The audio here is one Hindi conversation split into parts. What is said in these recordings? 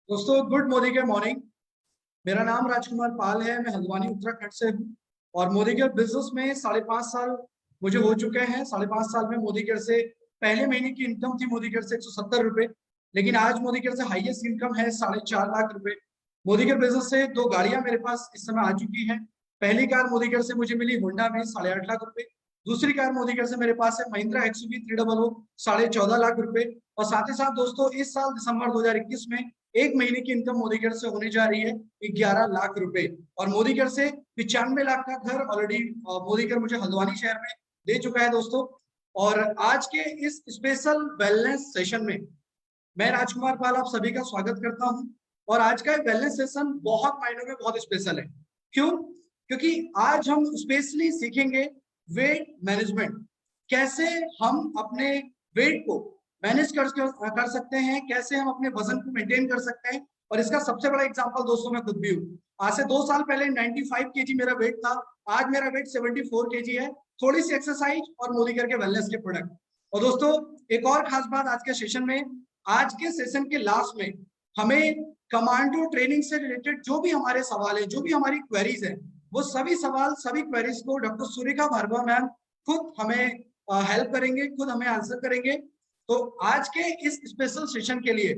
दोस्तों गुड मोदी के मॉर्निंग। मेरा नाम राजकुमार पाल है। मैं हल्द्वानी उत्तराखंड से हूँ और मोदी केयर बिजनेस में 5.5 साल मुझे हो चुके हैं। 5.5 साल में मोदी केयर से पहले महीने की इनकम थी मोदी केयर से 170 रुपए, लेकिन आज मोदी केयर से हाईएस्ट इनकम है 4.5 लाख रुपए। मोदी केयर बिजनेस से 2 गाड़ियां मेरे पास इस समय आ चुकी हैं। पहली कार मोदी केयर से मुझे मिली होंडा में 8.5 लाख रुपए। दूसरी कार मोदी केयर से मेरे पास है महिंद्रा एक्सयूवी 300 14.5 लाख रुपए। और साथ ही साथ दोस्तों इस साल दिसंबर 2021 में एक महीने की इनकम मोदी केयर से होने जा रही है 11 लाख रुपए। और मोदी केयर से 95 लाख का घर ऑलरेडी मोदी केयर मुझे हल्द्वानी शहर में दे चुका है दोस्तों। और आज के इस स्पेशल वेलनेस सेशन में मैं राजकुमार पाल आप सभी का स्वागत करता हूं। और आज का वेलनेस सेशन बहुत मायनों में बहुत स्पेशल है। क्यों? क्योंकि आज हम स्पेशली सीखेंगे वेट मैनेजमेंट। कैसे हम अपने वेट को मैनेज कर सकते हैं, कैसे हम अपने वजन को मेंटेन कर सकते हैं। और इसका सबसे बड़ा एग्जांपल दोस्तों मैं खुद भी हूँ। आज से 2 साल पहले 95 केजी मेरा वेट था। आज मेरा वेट 74 केजी है। थोड़ी सी एक्सरसाइज और मोदी केयर के वेलनेस के प्रोडक्ट। और दोस्तों एक और खास बात आज के सेशन में, आज के सेशन के लास्ट में हमें कमांडो ट्रेनिंग से रिलेटेड जो भी हमारे सवाल है, जो भी हमारी क्वेरीज है, वो सभी सवाल सभी क्वेरीज को डॉक्टर सुरेखा भार्गवा मैम खुद हमें हेल्प करेंगे, खुद हमें आंसर करेंगे। तो आज के इस स्पेशल सेशन के लिए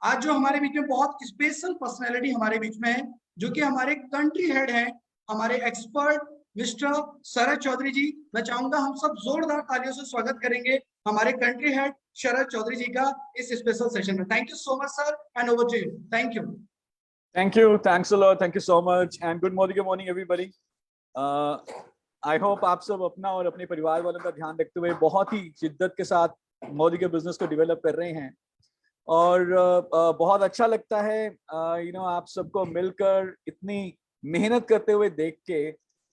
आज जो हमारे बीच में बहुत स्पेशल पर्सनैलिटी हमारे बीच में है, जो कि हमारे कंट्री हेड हैं, हमारे एक्सपर्ट मिस्टर शरद चौधरी जी। मैं चाहूंगा हम सब जोरदार तालियों से स्वागत करेंगे हमारे कंट्री हेड शरद चौधरी जी का इस स्पेशल सेशन में। Thank you so much sir, and over to you. Thank you. Thank you. Thanks a lot. Thank you so much. And good morning, everybody. I hope आप सब अपना और अपने परिवार वालों का ध्यान रखते हुए बहुत ही शिद्दत के साथ मोदी के बिजनेस को डेवलप कर रहे हैं। और बहुत अच्छा लगता है आप सबको मिलकर इतनी मेहनत करते हुए देख के।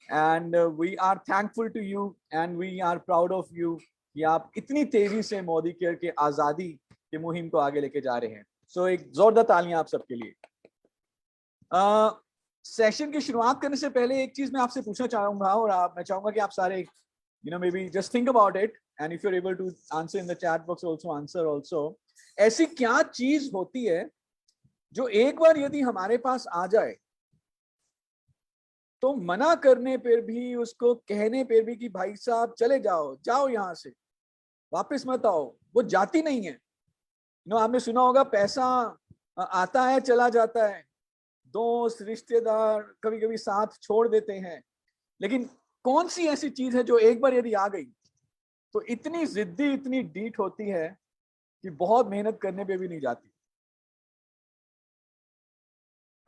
And we are thankful to you and we are proud of you कि आप इतनी तेजी से मोदी केयर के आज़ादी की मुहिम को आगे लेके जा रहे हैं। सो एक जोरदार तालियां आप सबके लिए। सेशन की शुरुआत करने से पहले एक चीज मैं आपसे पूछना चाहूंगा, और मैं चाहूंगा कि आप सारे maybe just think about it, and if you are able to answer in the chat box also answer also. ऐसी क्या चीज होती है जो एक बार यदि हमारे पास आ जाए तो मना करने पर भी, उसको कहने पर भी कि भाई साहब चले जाओ, जाओ यहां से, वापस मत आओ, वो जाती नहीं है। आपने सुना होगा पैसा आता है चला जाता है, दोस्त रिश्तेदार कभी कभी साथ छोड़ देते हैं, लेकिन कौन सी ऐसी चीज है जो एक बार यदि आ गई तो इतनी जिद्दी, इतनी डीठ होती है कि बहुत मेहनत करने पे भी नहीं जाती।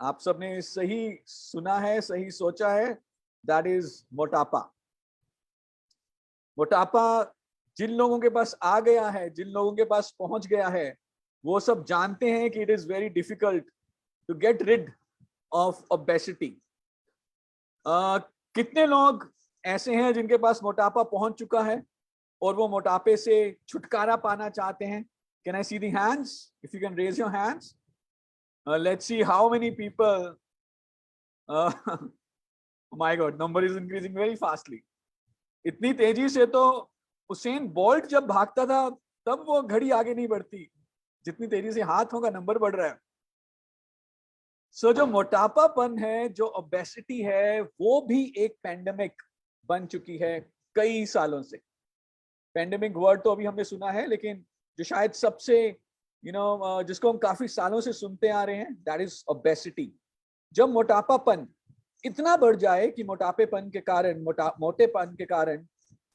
आप सबने सही सुना है, सही सोचा है, दैट इज मोटापा। मोटापा जिन लोगों के पास आ गया है, जिन लोगों के पास पहुंच गया है, वो सब जानते हैं कि it is very difficult to get rid of obesity. कितने लोग ऐसे हैं जिनके पास मोटापा पहुंच चुका है और वो मोटापे से छुटकारा पाना चाहते हैं? Can I see the hands? If you can raise your hands, let's see how many people. My god, number is increasing very fastly. इतनी तेजी से तो उसेन बोल्ट जब भागता था तब वो घड़ी आगे नहीं बढ़ती, जितनी तेजी से हाथों का नंबर बढ़ रहा है। सो जो मोटापापन है, जो ओबेसिटी है, वो भी एक पैंडेमिक बन चुकी है कई सालों से। पैंडेमिक वर्ड तो अभी हमने सुना है, लेकिन जो शायद सबसे जिसको हम काफी सालों से सुनते आ रहे हैं, दैट इज ओबेसिटी। जब मोटापापन इतना बढ़ जाए कि मोटापेपन के कारण, मोटेपन के कारण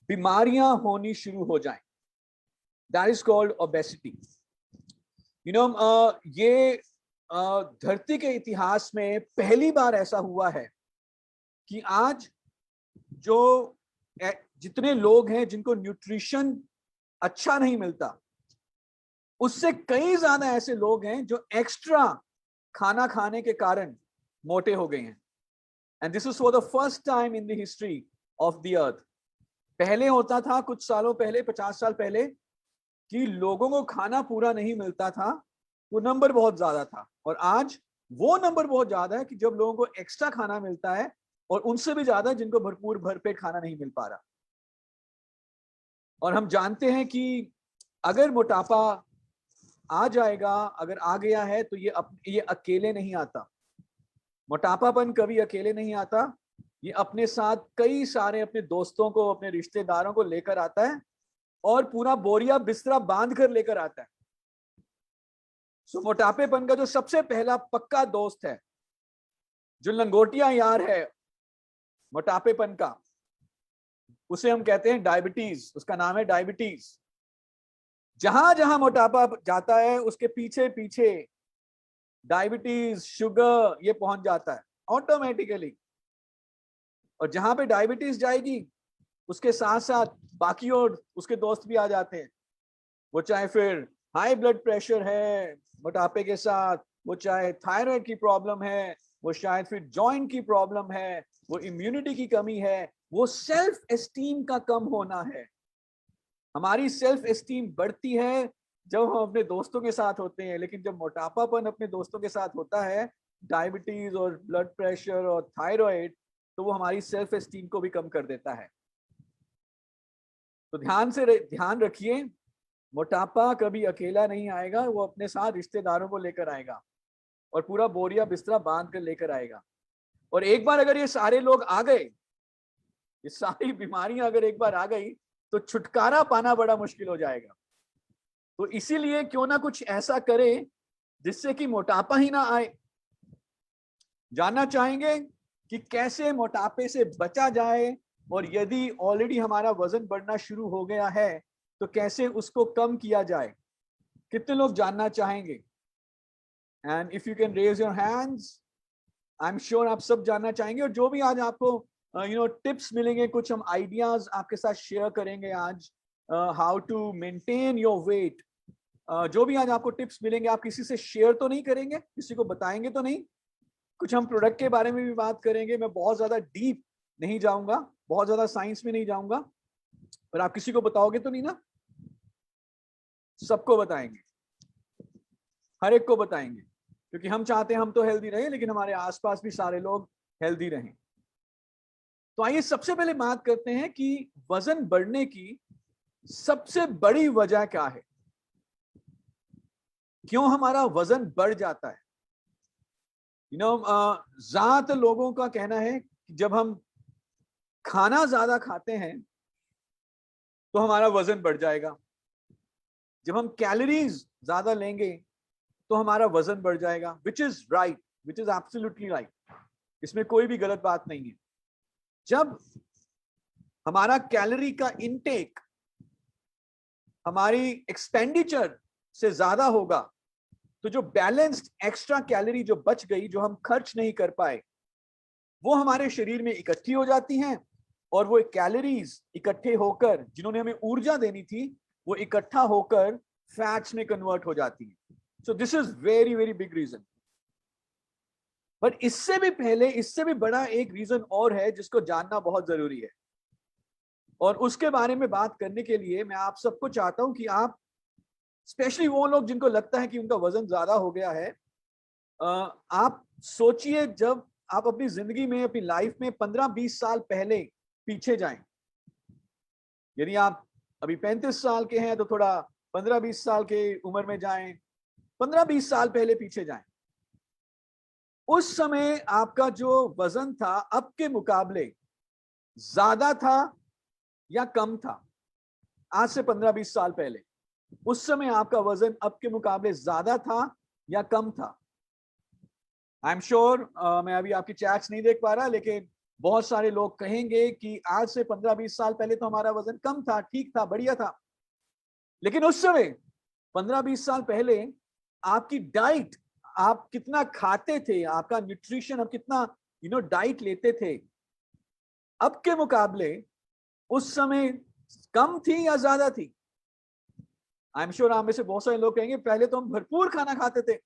बीमारियां होनी शुरू हो जाएं, दैट इज कॉल्ड ओबेसिटी। ये धरती के इतिहास में पहली बार ऐसा हुआ है कि आज जो जितने लोग हैं जिनको न्यूट्रिशन अच्छा नहीं मिलता, उससे कई ज्यादा ऐसे लोग हैं जो एक्स्ट्रा खाना खाने के कारण मोटे हो गए हैं। And this is for the first time in the history of the अर्थ। पहले होता था कुछ सालों पहले, 50 साल पहले, कि लोगों को खाना पूरा नहीं मिलता था, वो नंबर बहुत ज्यादा था। और आज वो नंबर बहुत ज्यादा है कि जब लोगों को एक्स्ट्रा खाना मिलता है, और उनसे भी ज्यादा जिनको भरपूर भरपेट खाना नहीं मिल पा रहा। और हम जानते हैं कि अगर मोटापा आ जाएगा, अगर आ गया है तो ये अकेले नहीं आता। मोटापापन कभी अकेले नहीं आता, ये अपने साथ कई सारे अपने दोस्तों को, अपने रिश्तेदारों को लेकर आता है और पूरा बोरिया बिस्तरा बांध कर लेकर आता है। सो मोटापेपन का जो सबसे पहला पक्का दोस्त है, जो लंगोटिया यार है मोटापेपन का, उसे हम कहते हैं डायबिटीज। उसका नाम है डायबिटीज। जहां जहां मोटापा जाता है उसके पीछे पीछे डायबिटीज, शुगर, ये पहुंच जाता है ऑटोमेटिकली। और जहां पे डायबिटीज जाएगी उसके साथ साथ बाकी और उसके दोस्त भी आ जाते हैं। वो चाहे फिर हाई ब्लड प्रेशर है मोटापे के साथ, वो चाहे थायराइड की प्रॉब्लम है, वो शायद फिर जॉइंट की प्रॉब्लम है, वो इम्यूनिटी की कमी है, वो सेल्फ एस्टीम का कम होना है। हमारी सेल्फ एस्टीम बढ़ती है जब हम अपने दोस्तों के साथ होते हैं, लेकिन जब मोटापापन अपने दोस्तों के साथ होता है, डायबिटीज और ब्लड प्रेशर और थायराइड, तो वो हमारी सेल्फ एस्टीम को भी कम कर देता है। तो ध्यान रखिए, मोटापा कभी अकेला नहीं आएगा, वो अपने साथ रिश्तेदारों को लेकर आएगा और पूरा बोरिया बिस्तरा बांध कर लेकर आएगा। और एक बार अगर ये सारे लोग आ गए, ये सारी बीमारियां अगर एक बार आ गई, तो छुटकारा पाना बड़ा मुश्किल हो जाएगा। तो इसीलिए क्यों ना कुछ ऐसा करें जिससे कि मोटापा ही ना आए। जानना चाहेंगे कि कैसे मोटापे से बचा जाए, और यदि ऑलरेडी हमारा वजन बढ़ना शुरू हो गया है तो कैसे उसको कम किया जाए। कितने लोग जानना चाहेंगे? And if you can raise your hands, I am sure आप सब जानना चाहेंगे। और जो भी आज आपको टिप्स मिलेंगे, कुछ हम आइडियाज आपके साथ शेयर करेंगे आज, how to maintain your weight. जो भी आज आपको टिप्स मिलेंगे, आप किसी से शेयर तो नहीं करेंगे, किसी को बताएंगे तो नहीं। कुछ हम प्रोडक्ट के बारे में भी बात करेंगे। मैं बहुत ज्यादा डीप नहीं जाऊंगा, बहुत ज्यादा साइंस में नहीं जाऊंगा, पर आप किसी को बताओगे तो नहीं ना? सबको बताएंगे, हर एक को बताएंगे, क्योंकि हम चाहते हैं हम तो हेल्दी रहें, लेकिन हमारे आसपास भी सारे लोग हेल्दी रहें। तो आइए सबसे पहले बात करते हैं कि वजन बढ़ने की सबसे बड़ी वजह क्या है, क्यों हमारा वजन बढ़ जाता है। ज्यादातर लोगों का कहना है कि जब हम खाना ज्यादा खाते हैं तो हमारा वजन बढ़ जाएगा, जब हम कैलोरीज ज्यादा लेंगे तो हमारा वजन बढ़ जाएगा, which is right, which is absolutely right. इसमें कोई भी गलत बात नहीं है। जब हमारा कैलोरी का इनटेक हमारी एक्सपेंडिचर से ज्यादा होगा, तो जो बैलेंस्ड एक्स्ट्रा कैलोरी जो बच गई, जो हम खर्च नहीं कर पाए, वो हमारे शरीर में इकट्ठी हो जाती हैं, और वो कैलोरीज इकट्ठे होकर, जिन्होंने हमें ऊर्जा देनी थी, वो इकट्ठा होकर फैट्स में कन्वर्ट हो जाती है। So this is very very big reason. पर इससे भी पहले, इससे भी बड़ा एक रीजन और है जिसको जानना बहुत जरूरी है, और उसके बारे में बात करने के लिए मैं आप सबको चाहता हूं कि आप, स्पेशली वो लोग जिनको लगता है कि उनका वजन ज्यादा हो गया है, आप सोचिए, जब आप अपनी जिंदगी में, अपनी लाइफ में 15-20 साल पहले पीछे जाएं। यदि आप अभी 35 साल के हैं तो थोड़ा 15-20 साल के उम्र में जाएं, 15-20 साल पहले पीछे जाएं। उस समय आपका जो वजन था अब के मुकाबले ज्यादा था या कम था? आज से 15-20 साल पहले उस समय आपका वजन अब के मुकाबले ज्यादा था या कम था? आई एम श्योर, मैं अभी आपकी चैट्स नहीं देख पा रहा, लेकिन बहुत सारे लोग कहेंगे कि आज से 15-20 साल पहले तो हमारा वजन कम था, ठीक था, बढ़िया था। लेकिन उस समय 15-20 साल पहले आपकी डाइट, आप कितना खाते थे, आपका न्यूट्रिशन, आप कितना डाइट लेते थे, अब के मुकाबले उस समय कम थी या ज्यादा थी? आई एम श्योर आप में से बहुत सारे लोग कहेंगे पहले तो हम भरपूर खाना खाते थे,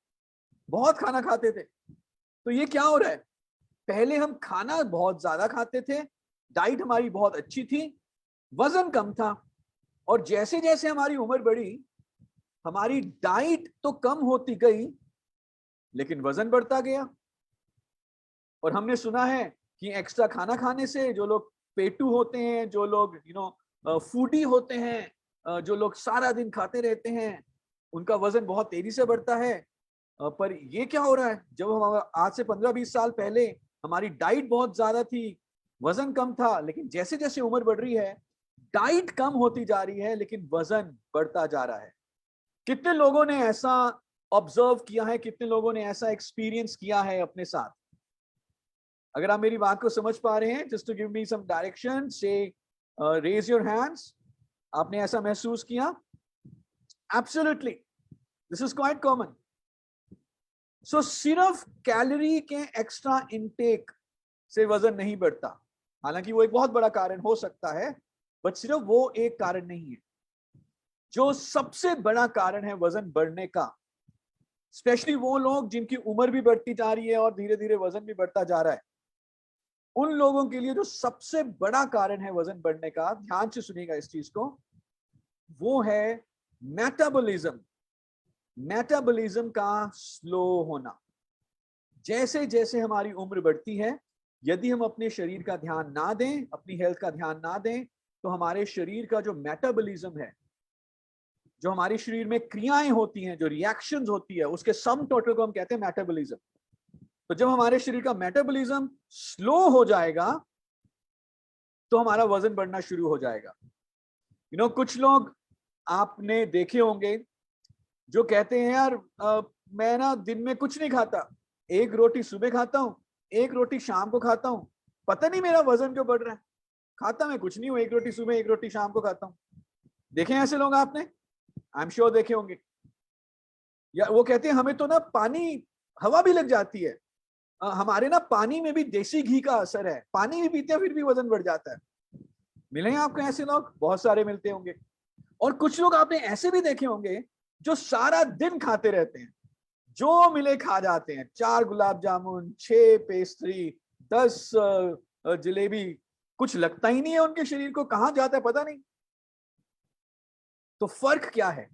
बहुत खाना खाते थे। तो ये क्या हो रहा है? पहले हम खाना बहुत ज्यादा खाते थे, डाइट हमारी बहुत अच्छी थी, वजन कम था, और जैसे जैसे हमारी उम्र बढ़ी, हमारी डाइट तो कम होती गई लेकिन वजन बढ़ता गया। और हमने सुना है कि एक्स्ट्रा खाना खाने से जो लोग पेटू होते हैं, जो लोग फूडी होते हैं, जो लोग सारा दिन खाते रहते हैं, उनका वजन बहुत तेजी से बढ़ता है। पर ये क्या हो रहा है, जब हम आज से 15-20 साल पहले हमारी डाइट बहुत ज्यादा थी, वजन कम था, लेकिन जैसे जैसे उम्र बढ़ रही है डाइट कम होती जा रही है लेकिन वजन बढ़ता जा रहा है। कितने लोगों ने ऐसा ऑब्जर्व किया है, कितने लोगों ने ऐसा एक्सपीरियंस किया है अपने साथ? अगर आप मेरी बात को समझ पा रहे हैं, just to give me some direction, say raise your hands. आपने ऐसा महसूस किया? Absolutely, this is quite common. So सिर्फ कैलोरी के एक्स्ट्रा इनटेक से वजन नहीं बढ़ता, हालांकि वो एक बहुत बड़ा कारण हो सकता है, बट सिर्फ वो एक कारण नहीं है। जो सबसे बड़ा कारण है वजन बढ़ने का, स्पेशली वो लोग जिनकी उम्र भी बढ़ती जा रही है और धीरे धीरे वजन भी बढ़ता जा रहा है, उन लोगों के लिए जो सबसे बड़ा कारण है वजन बढ़ने का, ध्यान से सुनिएगा इस चीज को, वो है मेटाबॉलिज्म। मेटाबॉलिज्म का स्लो होना। जैसे जैसे हमारी उम्र बढ़ती है, यदि हम अपने शरीर का ध्यान ना दें, अपनी हेल्थ का ध्यान ना दें, तो हमारे शरीर का जो मेटाबॉलिज्म है, जो हमारे शरीर में क्रियाएं होती हैं, जो रिएक्शंस होती है, उसके सम टोटल को हम कहते हैं मेटाबॉलिज्म। तो जब हमारे शरीर का मेटाबॉलिज्म स्लो हो जाएगा तो हमारा वजन बढ़ना शुरू हो जाएगा। कुछ लोग आपने देखे होंगे जो कहते हैं, यार मैं ना दिन में कुछ नहीं खाता, एक रोटी सुबह खाता हूँ, एक रोटी शाम को खाता हूँ, पता नहीं मेरा वजन क्यों बढ़ रहा है, खाता मैं कुछ नहीं हूँ, एक रोटी सुबह एक रोटी शाम को खाता हूँ। देखे ऐसे लोग आपने? आई एम श्योर देखे होंगे। या वो कहते हैं हमें तो ना पानी हवा भी लग जाती है, हमारे ना पानी में भी देसी घी का असर है, पानी भी पीते हैं फिर भी वजन बढ़ जाता है। मिले हैं आपको ऐसे लोग? बहुत सारे मिलते होंगे। और कुछ लोग आपने ऐसे भी देखे होंगे जो सारा दिन खाते रहते हैं, जो मिले खा जाते हैं, 4 गुलाब जामुन, 6 पेस्ट्री, 10 जलेबी, कुछ लगता ही नहीं है उनके शरीर को, कहां जाता है पता नहीं। तो फर्क क्या है?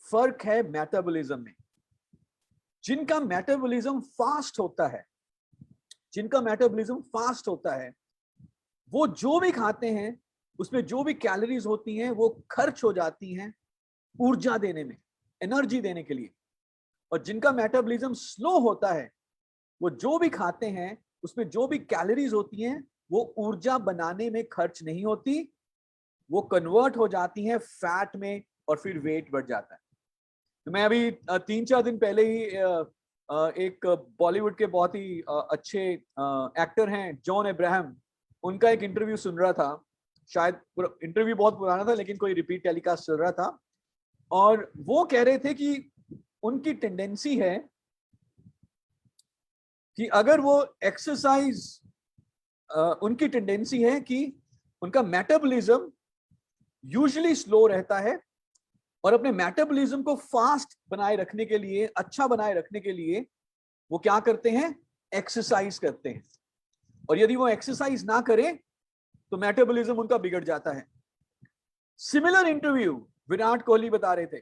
फर्क है मेटाबॉलिज्म में। जिनका मेटाबॉलिज्म फास्ट होता है, जिनका मेटाबॉलिज्म फास्ट होता है, वो जो भी खाते हैं उसमें जो भी कैलोरीज होती हैं वो खर्च हो जाती हैं ऊर्जा देने में, एनर्जी देने के लिए। और जिनका मेटाबॉलिज्म स्लो होता है, वो जो भी खाते हैं उसमें जो भी कैलोरीज होती हैं वो ऊर्जा बनाने में खर्च नहीं होती, वो कन्वर्ट हो जाती हैं फैट में और फिर वेट बढ़ जाता है। तो मैं अभी 3-4 दिन पहले ही एक बॉलीवुड के बहुत ही अच्छे एक्टर हैं जॉन अब्राहम, उनका एक इंटरव्यू सुन रहा था। शायद इंटरव्यू बहुत पुराना था लेकिन कोई रिपीट टेलीकास्ट चल रहा था, और वो कह रहे थे कि उनकी टेंडेंसी है कि अगर वो एक्सरसाइज, उनकी टेंडेंसी है कि उनका मेटाबॉलिज्म यूजुअली स्लो रहता है, और अपने मेटाबॉलिज्म को फास्ट बनाए रखने के लिए, अच्छा बनाए रखने के लिए वो क्या करते हैं? एक्सरसाइज करते हैं। और यदि वो एक्सरसाइज ना करें तो मेटाबॉलिज्म उनका बिगड़ जाता है। सिमिलर इंटरव्यू विराट कोहली बता रहे थे।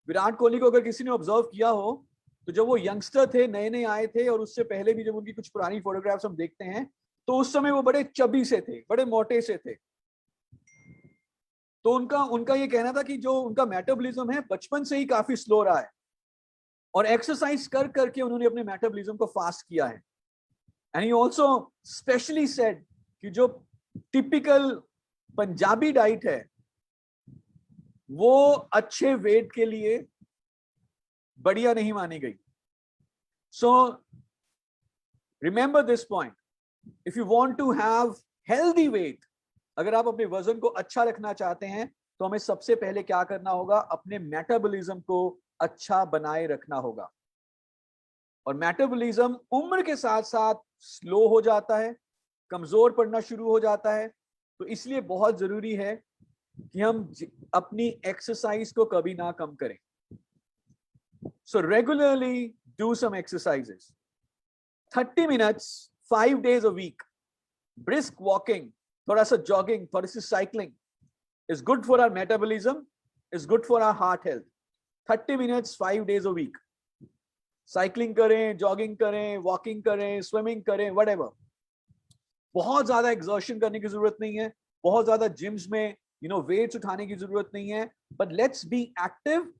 विराट कोहली को अगर किसी ने ऑब्जर्व किया हो तो जब वो यंगस्टर थे, नए नए आए थे, और उससे पहले भी जब उनकी कुछ पुरानी फोटोग्राफ्स हम देखते हैं तो उस समय वो बड़े चबी से थे, बड़े मोटे से थे। तो उनका ये कहना था कि जो उनका मेटाबॉलिज्म है बचपन से ही काफी स्लो रहा है, और एक्सरसाइज कर करके उन्होंने अपने मेटाबॉलिज्म को फास्ट किया है। And he also specially said कि जो टिपिकल पंजाबी डाइट है वो अच्छे वेट के लिए बढ़िया नहीं मानी गई। So remember this point, if you want to have healthy weight, अगर आप अपने वजन को अच्छा रखना चाहते हैं तो हमें सबसे पहले क्या करना होगा? अपने मेटाबॉलिज्म को अच्छा बनाए रखना होगा। और मेटाबॉलिज्म उम्र के साथ साथ स्लो हो जाता है, कमजोर पड़ना शुरू हो जाता है। तो इसलिए बहुत जरूरी है कि हम अपनी एक्सरसाइज को कभी ना कम करें। So regularly do some exercises, 30 minutes 5 days a week, brisk walking, थोड़ा सा जॉगिंग, थोड़ी सी cycling is good for our metabolism, is good for our heart health. 30 minutes 5 days a week, cycling करें, जॉगिंग करें, वॉकिंग करें, स्विमिंग करें, व्हाटएवर। बहुत ज्यादा एक्सर्शन करने की जरूरत नहीं है, बहुत ज्यादा जिम्स में वेट्स उठाने की जरूरत नहीं है, बट लेट्स बी एक्टिव।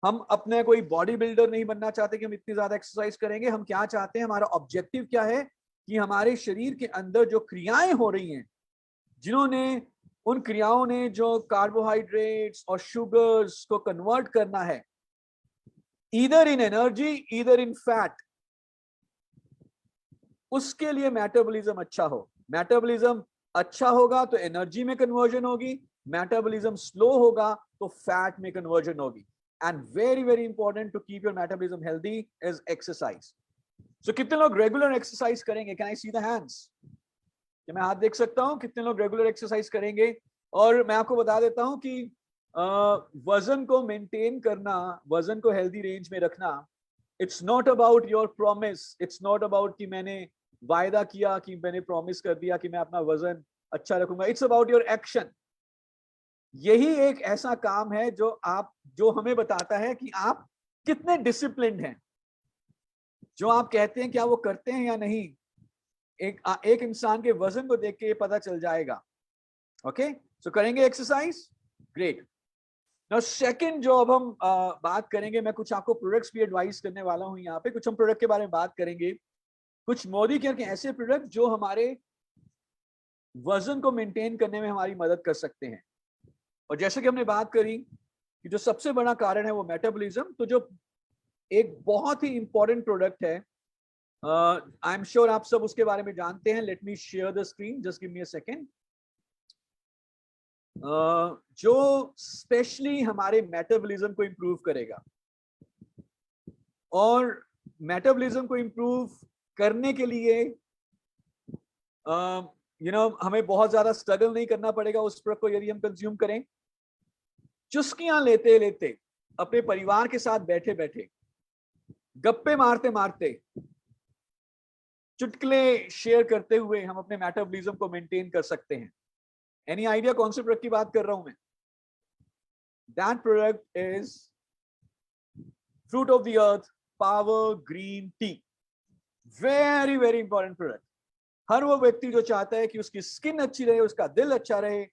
हम अपने कोई बॉडी बिल्डर नहीं बनना चाहते कि हम इतनी ज्यादा एक्सरसाइज करेंगे। हम क्या चाहते हैं, हमारा ऑब्जेक्टिव क्या है कि हमारे शरीर के अंदर जो क्रियाएं हो रही हैं, जिन्होंने उन क्रियाओं ने जो कार्बोहाइड्रेट्स और शुगर्स को कन्वर्ट करना है either in energy either in fat, उसके लिए मेटाबॉलिज्म अच्छा हो। मेटाबॉलिज्म अच्छा होगा तो एनर्जी में कन्वर्जन होगी, मेटाबॉलिज्म स्लो होगा तो फैट में कन्वर्जन होगी। And very very important to keep your metabolism healthy is exercise. So कितने लोग रेगुलर एक्सरसाइज करेंगे? Can I see the hands? क्या मैं हाथ देख सकता हूं कितने लोग रेगुलर एक्सरसाइज करेंगे? और मैं आपको बता देता हूं कि वजन को मेंटेन करना, वजन को हेल्दी रेंज में रखना, it's not about your promise, it's not about कि मैंने वायदा किया, कि मैंने प्रॉमिस कर दिया कि मैं अपना वजन अच्छा रखूंगा। It's about your action. यही एक ऐसा काम है जो हमें बताता है कि आप कितने डिसिप्लिन्ड हैं। जो आप कहते हैं क्या वो करते हैं या नहीं, एक इंसान के वजन को देख के ये पता चल जाएगा। ओके, सो करेंगे एक्सरसाइज, ग्रेट। नाउ सेकंड जो अब हम बात करेंगे, मैं कुछ आपको प्रोडक्ट्स भी एडवाइस करने वाला हूं यहाँ पे। कुछ हम प्रोडक्ट के बारे में बात करेंगे, कुछ मोदी केयर के ऐसे प्रोडक्ट जो हमारे वजन को मेंटेन करने में हमारी मदद कर सकते हैं। और जैसे कि हमने बात करी कि जो सबसे बड़ा कारण है वो मेटाबॉलिज्म, तो जो एक बहुत ही इंपॉर्टेंट प्रोडक्ट है, आई एम श्योर आप सब उसके बारे में जानते हैं। Let me share the screen, just give me a second. जो स्पेशली हमारे मेटाबॉलिज्म को इंप्रूव करेगा, और मेटाबॉलिज्म को इंप्रूव करने के लिए हमें बहुत ज्यादा स्ट्रगल नहीं करना पड़ेगा उस प्रोडक्ट को यदि हम कंज्यूम करें। चुस्कियां लेते लेते, अपने परिवार के साथ बैठे बैठे, गप्पे मारते मारते, चुटकुले शेयर करते हुए हम अपने मेटाबॉलिज्म को मेंटेन कर सकते हैं। एनी आइडिया कौन से प्रोडक्ट की बात कर रहा हूं मैं? That product is fruit of the earth power green tea. Very very important product. हर वो व्यक्ति जो चाहता है कि उसकी स्किन अच्छी रहे, उसका दिल अच्छा रहे,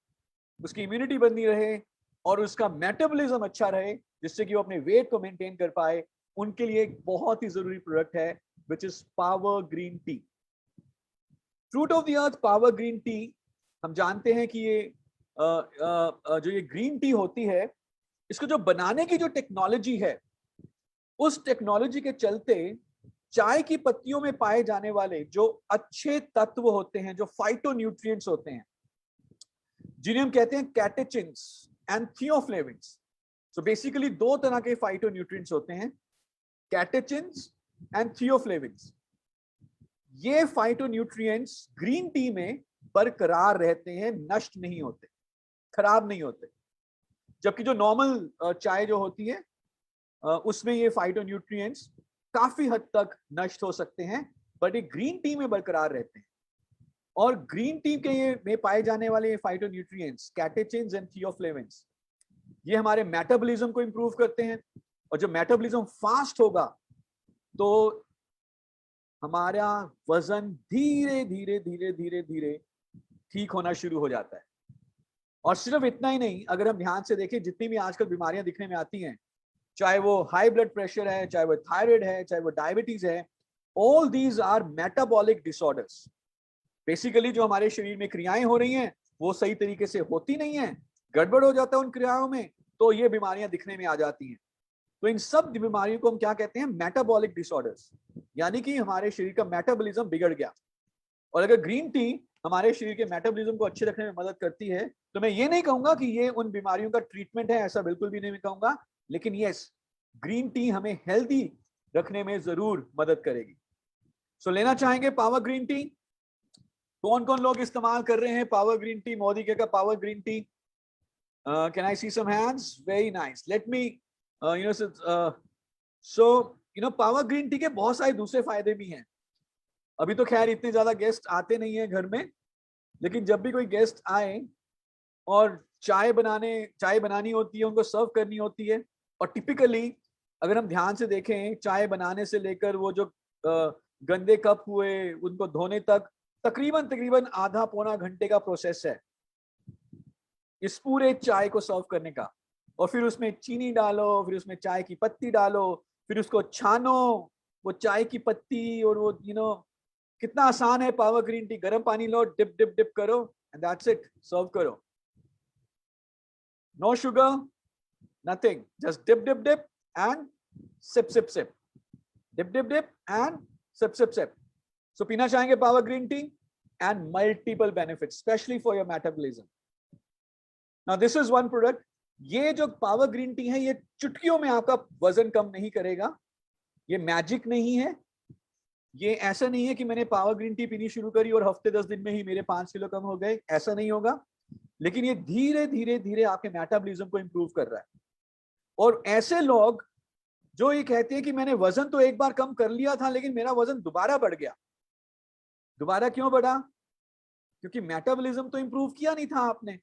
उसकी इम्यूनिटी बनी रहे और उसका मेटाबॉलिज्म अच्छा रहे, जिससे कि वो अपने वेट को मेंटेन कर पाए, उनके लिए एक बहुत ही जरूरी प्रोडक्ट है which is power green T. Fruit of the earth power green T, हम जानते हैं कि ये जो ये ग्रीन टी होती है, इसको जो बनाने की जो टेक्नोलॉजी है, उस टेक्नोलॉजी के चलते चाय की पत्तियों में पाए जाने वाले जो अच्छे तत्व होते हैं, जो फाइटोन्यूट्रिएंट्स होते हैं, जिन्हें हम कहते हैं कैटेचिन्स एंड थियोफ्लेविन्स। सो बेसिकली दो तरह के फाइटोन्यूट्रिएंट्स होते हैं, कैटेचिन्स एंड थियोफ्लेविन्स। ये फाइटोन्यूट्रिएंट्स ग्रीन टी में बरकरार रहते हैं, नष्ट नहीं होते, खराब नहीं होते। जबकि जो नॉर्मल चाय जो होती है उसमें ये फाइटोन्यूट्रिएंट्स काफी हद तक नष्ट हो सकते हैं, बट ये ग्रीन टी में बरकरार रहते हैं। और ग्रीन टी के ये में पाए जाने वाले फाइटोन्यूट्रिएंट्स, कैटेचिन्स एंड थियोफ्लेविन्स, ये हमारे मेटाबॉलिज्म को इंप्रूव करते हैं। और जब मेटाबॉलिज्म फास्ट होगा तो हमारा वजन धीरे धीरे धीरे धीरे धीरे ठीक होना शुरू हो जाता है। और सिर्फ इतना ही नहीं, अगर हम ध्यान से देखें, जितनी भी आजकल बीमारियां दिखने में आती हैं, चाहे वो हाई ब्लड प्रेशर है, चाहे वो थायराइड है, चाहे वो डायबिटीज है, all these our metabolic disorders. Basically जो हमारे शरीर में क्रियाएं हो रही हैं वो सही तरीके से होती नहीं है, गड़बड़ हो जाता है उन क्रियाओं में, तो ये बीमारियां दिखने में आ जाती हैं। तो इन सब बीमारियों को हम क्या कहते हैं? मेटाबॉलिक डिसऑर्डर्स, यानी कि हमारे शरीर का मेटाबॉलिज्म बिगड़ गया। और अगर ग्रीन टी हमारे शरीर के मेटाबॉलिज्म को अच्छे रखने में मदद करती है, तो मैं ये नहीं कहूंगा कि ये उन बीमारियों का ट्रीटमेंट है, ऐसा बिल्कुल भी नहीं कहूंगा, लेकिन यस, ग्रीन टी हमें हेल्दी रखने में जरूर मदद करेगी। सो लेना चाहेंगे पावर ग्रीन टी? कौन कौन लोग इस्तेमाल कर रहे हैं पावर ग्रीन टी, मोदी के का power green tea? Can I see some hands? Very nice, let me power green tea के बहुत सारे दूसरे फायदे भी हैं। अभी तो खैर इतने ज्यादा गेस्ट आते नहीं है घर में, लेकिन जब भी कोई गेस्ट आए और चाय बनानी होती है, उनको सर्व करनी होती है, और टिपिकली अगर हम ध्यान से देखें, चाय बनाने से लेकर वो जो गंदे कप हुए उनको धोने तक तकरीबन आधा पौना घंटे का प्रोसेस है इस पूरे चाय को सर्व करने का। और फिर उसमें चीनी डालो, फिर उसमें चाय की पत्ती डालो, फिर उसको छानो, वो चाय की पत्ती और वो कितना आसान है। पावर ग्रीन टी, गर्म पानी लो, डिप डिप डिप करो एंड दैट्स इट, सर्व करो। No sugar, nothing, just dip dip dip and sip sip sip, dip dip dip and sip sip sip. So पीना चाहेंगे power green tea and multiple benefits, specially for your metabolism. Now this is one product. ये जो पावर ग्रीन टी है, ये चुटकियों में आपका वजन कम नहीं करेगा, ये मैजिक नहीं है। ये ऐसा नहीं है कि मैंने पावर ग्रीन टी पीनी शुरू करी और हफ्ते 10 दिन में ही मेरे 5 किलो कम हो गए, ऐसा नहीं होगा। लेकिन ये धीरे धीरे धीरे आपके मेटाबॉलिज्म को इंप्रूव कर रहा है। और ऐसे लोग जो ये कहते हैं कि मैंने वजन तो एक बार कम कर लिया था लेकिन मेरा वजन दोबारा बढ़ गया। दोबारा क्यों बढ़ा? क्योंकि मेटाबॉलिज्म तो इंप्रूव किया नहीं था आपने।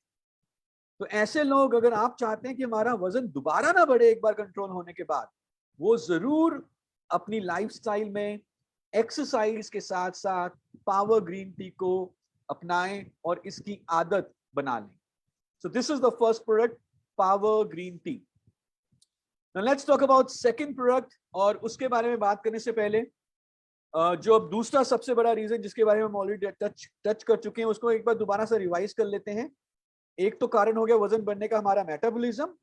तो ऐसे लोग, अगर आप चाहते हैं कि हमारा वजन दोबारा ना बढ़े एक बार कंट्रोल होने के बाद, वो जरूर अपनी लाइफस्टाइल में एक्सरसाइज के साथ साथ पावर ग्रीन टी को अपनाएं और इसकी आदत बना लें। सो this is the first product, power green T. Now let's talk about second product. और उसके बारे में बात करने से पहले जो अब दूसरा सबसे बड़ा रीजन जिसके बारे में हम ऑलरेडी टच कर चुके हैं, उसको एक बार दोबारा से रिवाइज कर लेते हैं। एक तो कारण हो गया वजन बढ़ने का हमारा मेटाबॉलिज्म,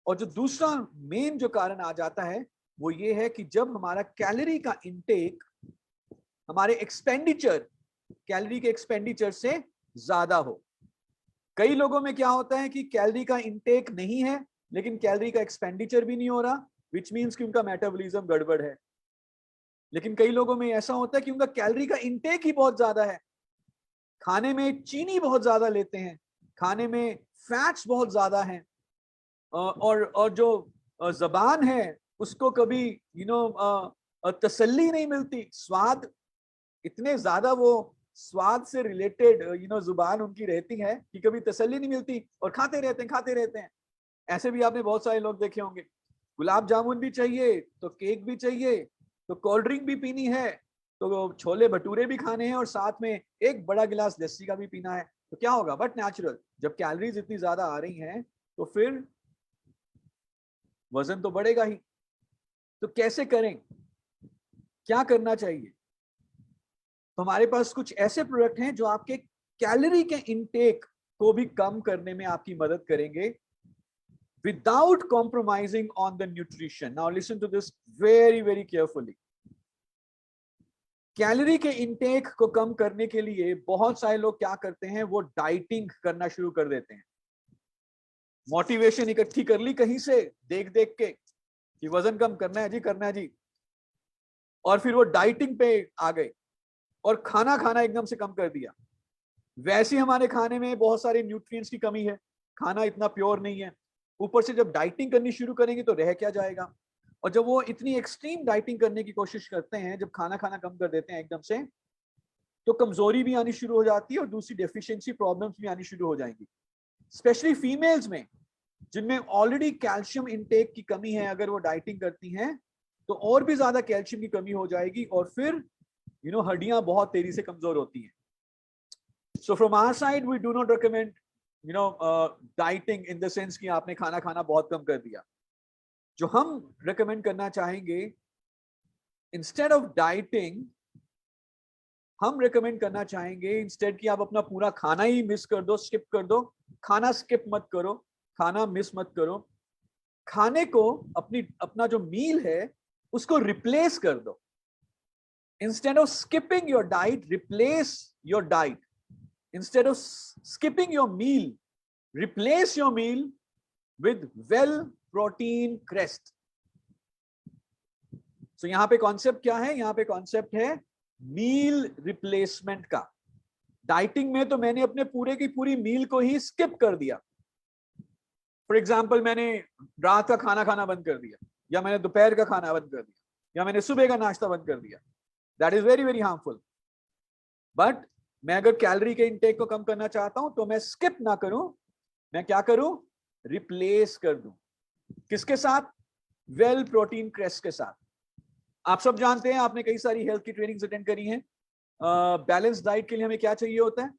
और जो दूसरा मेन जो कारण आ जाता है वो ये है कि जब हमारा कैलोरी का इंटेक हमारे एक्सपेंडिचर, कैलोरी के एक्सपेंडिचर से ज्यादा हो। कई लोगों में क्या होता है कि कैलोरी का इंटेक नहीं है लेकिन कैलोरी का एक्सपेंडिचर भी नहीं हो रहा, विच मीन्स कि उनका मेटाबॉलिज्म गड़बड़ है। लेकिन कई लोगों में ऐसा होता है कि उनका कैलोरी का इंटेक ही बहुत ज्यादा है, खाने में चीनी बहुत ज्यादा लेते हैं, खाने में फैट्स बहुत ज्यादा हैं, और जो जबान है उसको कभी तसल्ली नहीं मिलती। स्वाद इतने ज्यादा, वो स्वाद से रिलेटेड जुबान उनकी रहती है कि कभी तसल्ली नहीं मिलती और खाते रहते हैं। ऐसे भी आपने बहुत सारे लोग देखे होंगे। गुलाब जामुन भी चाहिए तो केक भी चाहिए तो कोल्ड ड्रिंक भी पीनी है तो छोले भटूरे भी खाने हैं और साथ में एक बड़ा गिलास लस्सी का भी पीना है। तो क्या होगा? बट नेचुरल, जब कैलोरीज इतनी ज्यादा आ रही हैं तो फिर वजन तो बढ़ेगा ही। तो कैसे करें, क्या करना चाहिए? तो हमारे पास कुछ ऐसे प्रोडक्ट हैं जो आपके कैलोरी के इंटेक को भी कम करने में आपकी मदद करेंगे without compromising on the nutrition. Now listen to this very very carefully. Calorie के इंटेक को कम करने के लिए बहुत सारे लोग क्या करते हैं, वो डाइटिंग करना शुरू कर देते हैं। मोटिवेशन इकट्ठी कर ली कहीं से देख देख के कि वजन कम करना है जी, करना है जी, और फिर वो डाइटिंग पे आ गए और खाना खाना एकदम से कम कर दिया। वैसे ही हमारे खाने में बहुत सारे न्यूट्रिएंट्स की कमी है, खाना इतना प्योर नहीं है, ऊपर से जब डाइटिंग करनी शुरू करेंगे तो रह क्या जाएगा। और जब वो इतनी एक्सट्रीम डाइटिंग करने की कोशिश करते हैं, जब खाना खाना कम कर देते हैं एकदम से, तो कमजोरी भी आनी शुरू हो जाती है और दूसरी डेफिशिएंसी प्रॉब्लम्स भी आनी शुरू हो जाएंगी। स्पेशली फीमेल्स में जिनमें ऑलरेडी कैल्शियम इंटेक की कमी है, अगर वो डाइटिंग करती हैं तो और भी ज्यादा कैल्शियम की कमी हो जाएगी और फिर हड्डियां बहुत तेजी से कमजोर होती हैं। So from our side, we do not recommend, dieting in the sense कि आपने खाना खाना बहुत कम कर दिया। जो हम recommend करना चाहेंगे, instead of dieting, हम recommend करना चाहेंगे instead कि आप अपना पूरा खाना ही मिस कर दो, skip कर दो। खाना skip मत करो, खाना मिस मत करो। खाने को अपना जो मील है उसको replace कर दो। Instead of skipping your diet, replace your diet. Instead of skipping your meal, replace your meal with well protein crest. So यहां पे कॉन्सेप्ट क्या है? यहां पे कॉन्सेप्ट है मील रिप्लेसमेंट का। डाइटिंग में तो मैंने अपने पूरे की पूरी मील को ही स्किप कर दिया। फॉर एग्जाम्पल, मैंने रात का खाना खाना बंद कर दिया, या मैंने दोपहर का खाना बंद कर दिया, या मैंने सुबह का नाश्ता बंद कर दिया। That is very very harmful. But मैं अगर कैलोरी के इंटेक को कम करना चाहता हूं तो मैं स्किप ना करूं, मैं क्या करूं? रिप्लेस कर दूं। किसके साथ? वेल प्रोटीन क्रेस्ट के साथ। आप सब जानते हैं, आपने कई सारी हेल्थ की ट्रेनिंग्स अटेंड करी हैं। बैलेंस डाइट के लिए हमें क्या चाहिए होता है?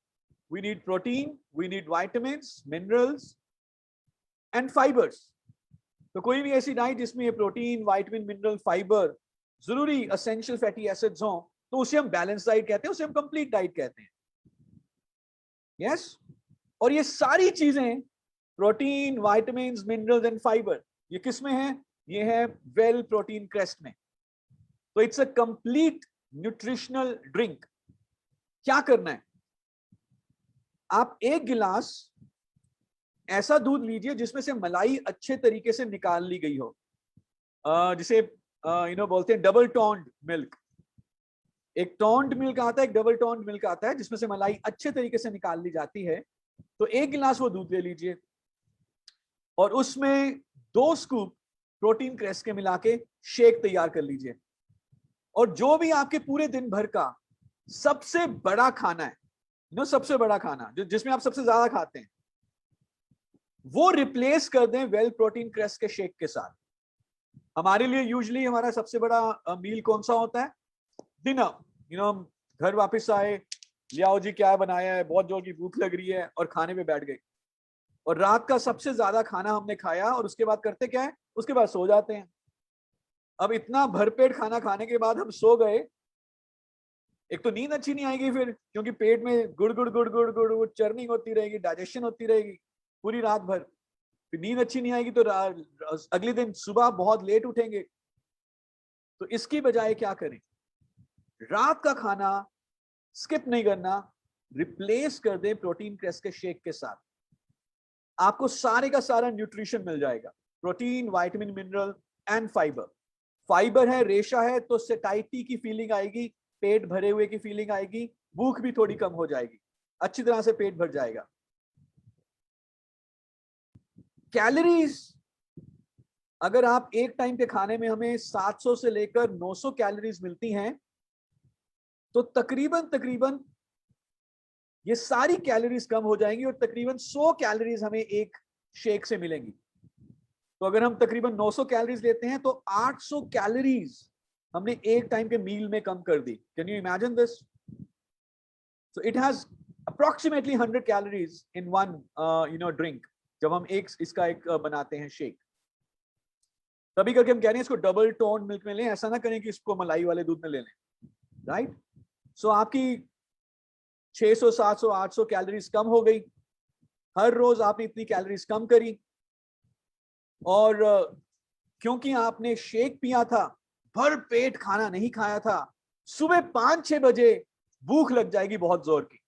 We need protein, we need vitamins, minerals and fibres. तो कोई भी ऐसी डाइट जिसमें ये प्रोटीन, विटामिन, मिनरल, फाइबर, जरूरी एसेंशियल फैटी एसिड्स हो, तो उसे हम बैलेंस डाइट कहते हैं, उसे हम कंप्लीट डाइट कहते हैं। यस और ये सारी चीजें protein, vitamin, minerals and fibre ये किस में है? ये है वेल प्रोटीन क्रेस्ट में। तो it's a complete nutritional drink. क्या करना है? आप एक गिलास ऐसा दूध लीजिए जिसमें से मलाई अच्छे तरीके से निकाल ली गई हो, जिसे बोलते हैं डबल टोन्ड मिल्क। एक टोन्ड मिल्क आता है, एक डबल टोन्ड मिल्क आता है, जिसमें से मलाई अच्छे तरीके से निकाल ली जाती है। तो एक गिलास वो दूध ले लीजिए और उसमें 2 स्कूप प्रोटीन क्रेस्ट के मिला के शेक तैयार कर लीजिए। और जो भी आपके पूरे दिन भर का सबसे बड़ा खाना है, सबसे बड़ा खाना जिसमें आप सबसे ज्यादा खाते हैं, वो रिप्लेस कर दें वेल प्रोटीन क्रेस्ट के शेक के साथ। हमारे लिए यूजुअली हमारा सबसे बड़ा मील कौन सा होता है? डिनर। घर वापस आए, लियाओ जी क्या बनाया है, बहुत जोर की भूख लग रही है और खाने पे बैठ गए, और रात का सबसे ज्यादा खाना हमने खाया और उसके बाद करते क्या है? उसके बाद सो जाते हैं। अब इतना भरपेट खाना खाने के बाद हम सो गए, एक तो नींद अच्छी नहीं आएगी फिर, क्योंकि पेट में गुड़ गुड़ गुड़ गुड़ गुड़ गुड़ चर्निंग होती रहेगी, डाइजेशन होती रहेगी पूरी रात भर, फिर नींद अच्छी नहीं आएगी तो अगले दिन सुबह बहुत लेट उठेंगे। तो इसकी बजाय क्या करें? रात का खाना स्किप नहीं करना, रिप्लेस कर दे प्रोटीन क्रेस्ट के शेक के साथ। आपको सारे का सारा न्यूट्रिशन मिल जाएगा, protein, vitamin, mineral and fibre. Fibre है, रेशा है, तो सेटाइटी की फीलिंग आएगी, पेट भरे हुए की फीलिंग आएगी, भूख भी थोड़ी कम हो जाएगी, अच्छी तरह से पेट भर जाएगा। कैलोरीज, अगर आप एक टाइम के खाने में हमें 700 से लेकर 900 कैलोरीज मिलती हैं, तो तकरीबन ये सारी कैलोरीज कम हो जाएंगी और तकरीबन 100 कैलोरीज हमें एक शेक से मिलेंगी। तो अगर हम तकरीबन 900 कैलोरीज लेते हैं तो 800 कैलोरीज हमने एक टाइम के मील में कम कर दी। Can you imagine this? So it has approximately 100 calories in one drink, जब हम इसका एक बनाते हैं शेक। तभी करके हम कह रहे हैं इसको डबल टोन मिल्क में लें, ऐसा ना करें कि इसको मलाई वाले दूध में ले लें, राइट? सो आपकी 600, 700, 800 कैलोरीज कम हो गई। हर रोज आपने इतनी कैलोरीज कम करी, और क्योंकि आपने शेक पिया था, भर पेट खाना नहीं खाया था, सुबह 5-6 बजे भूख लग जाएगी बहुत जोर की,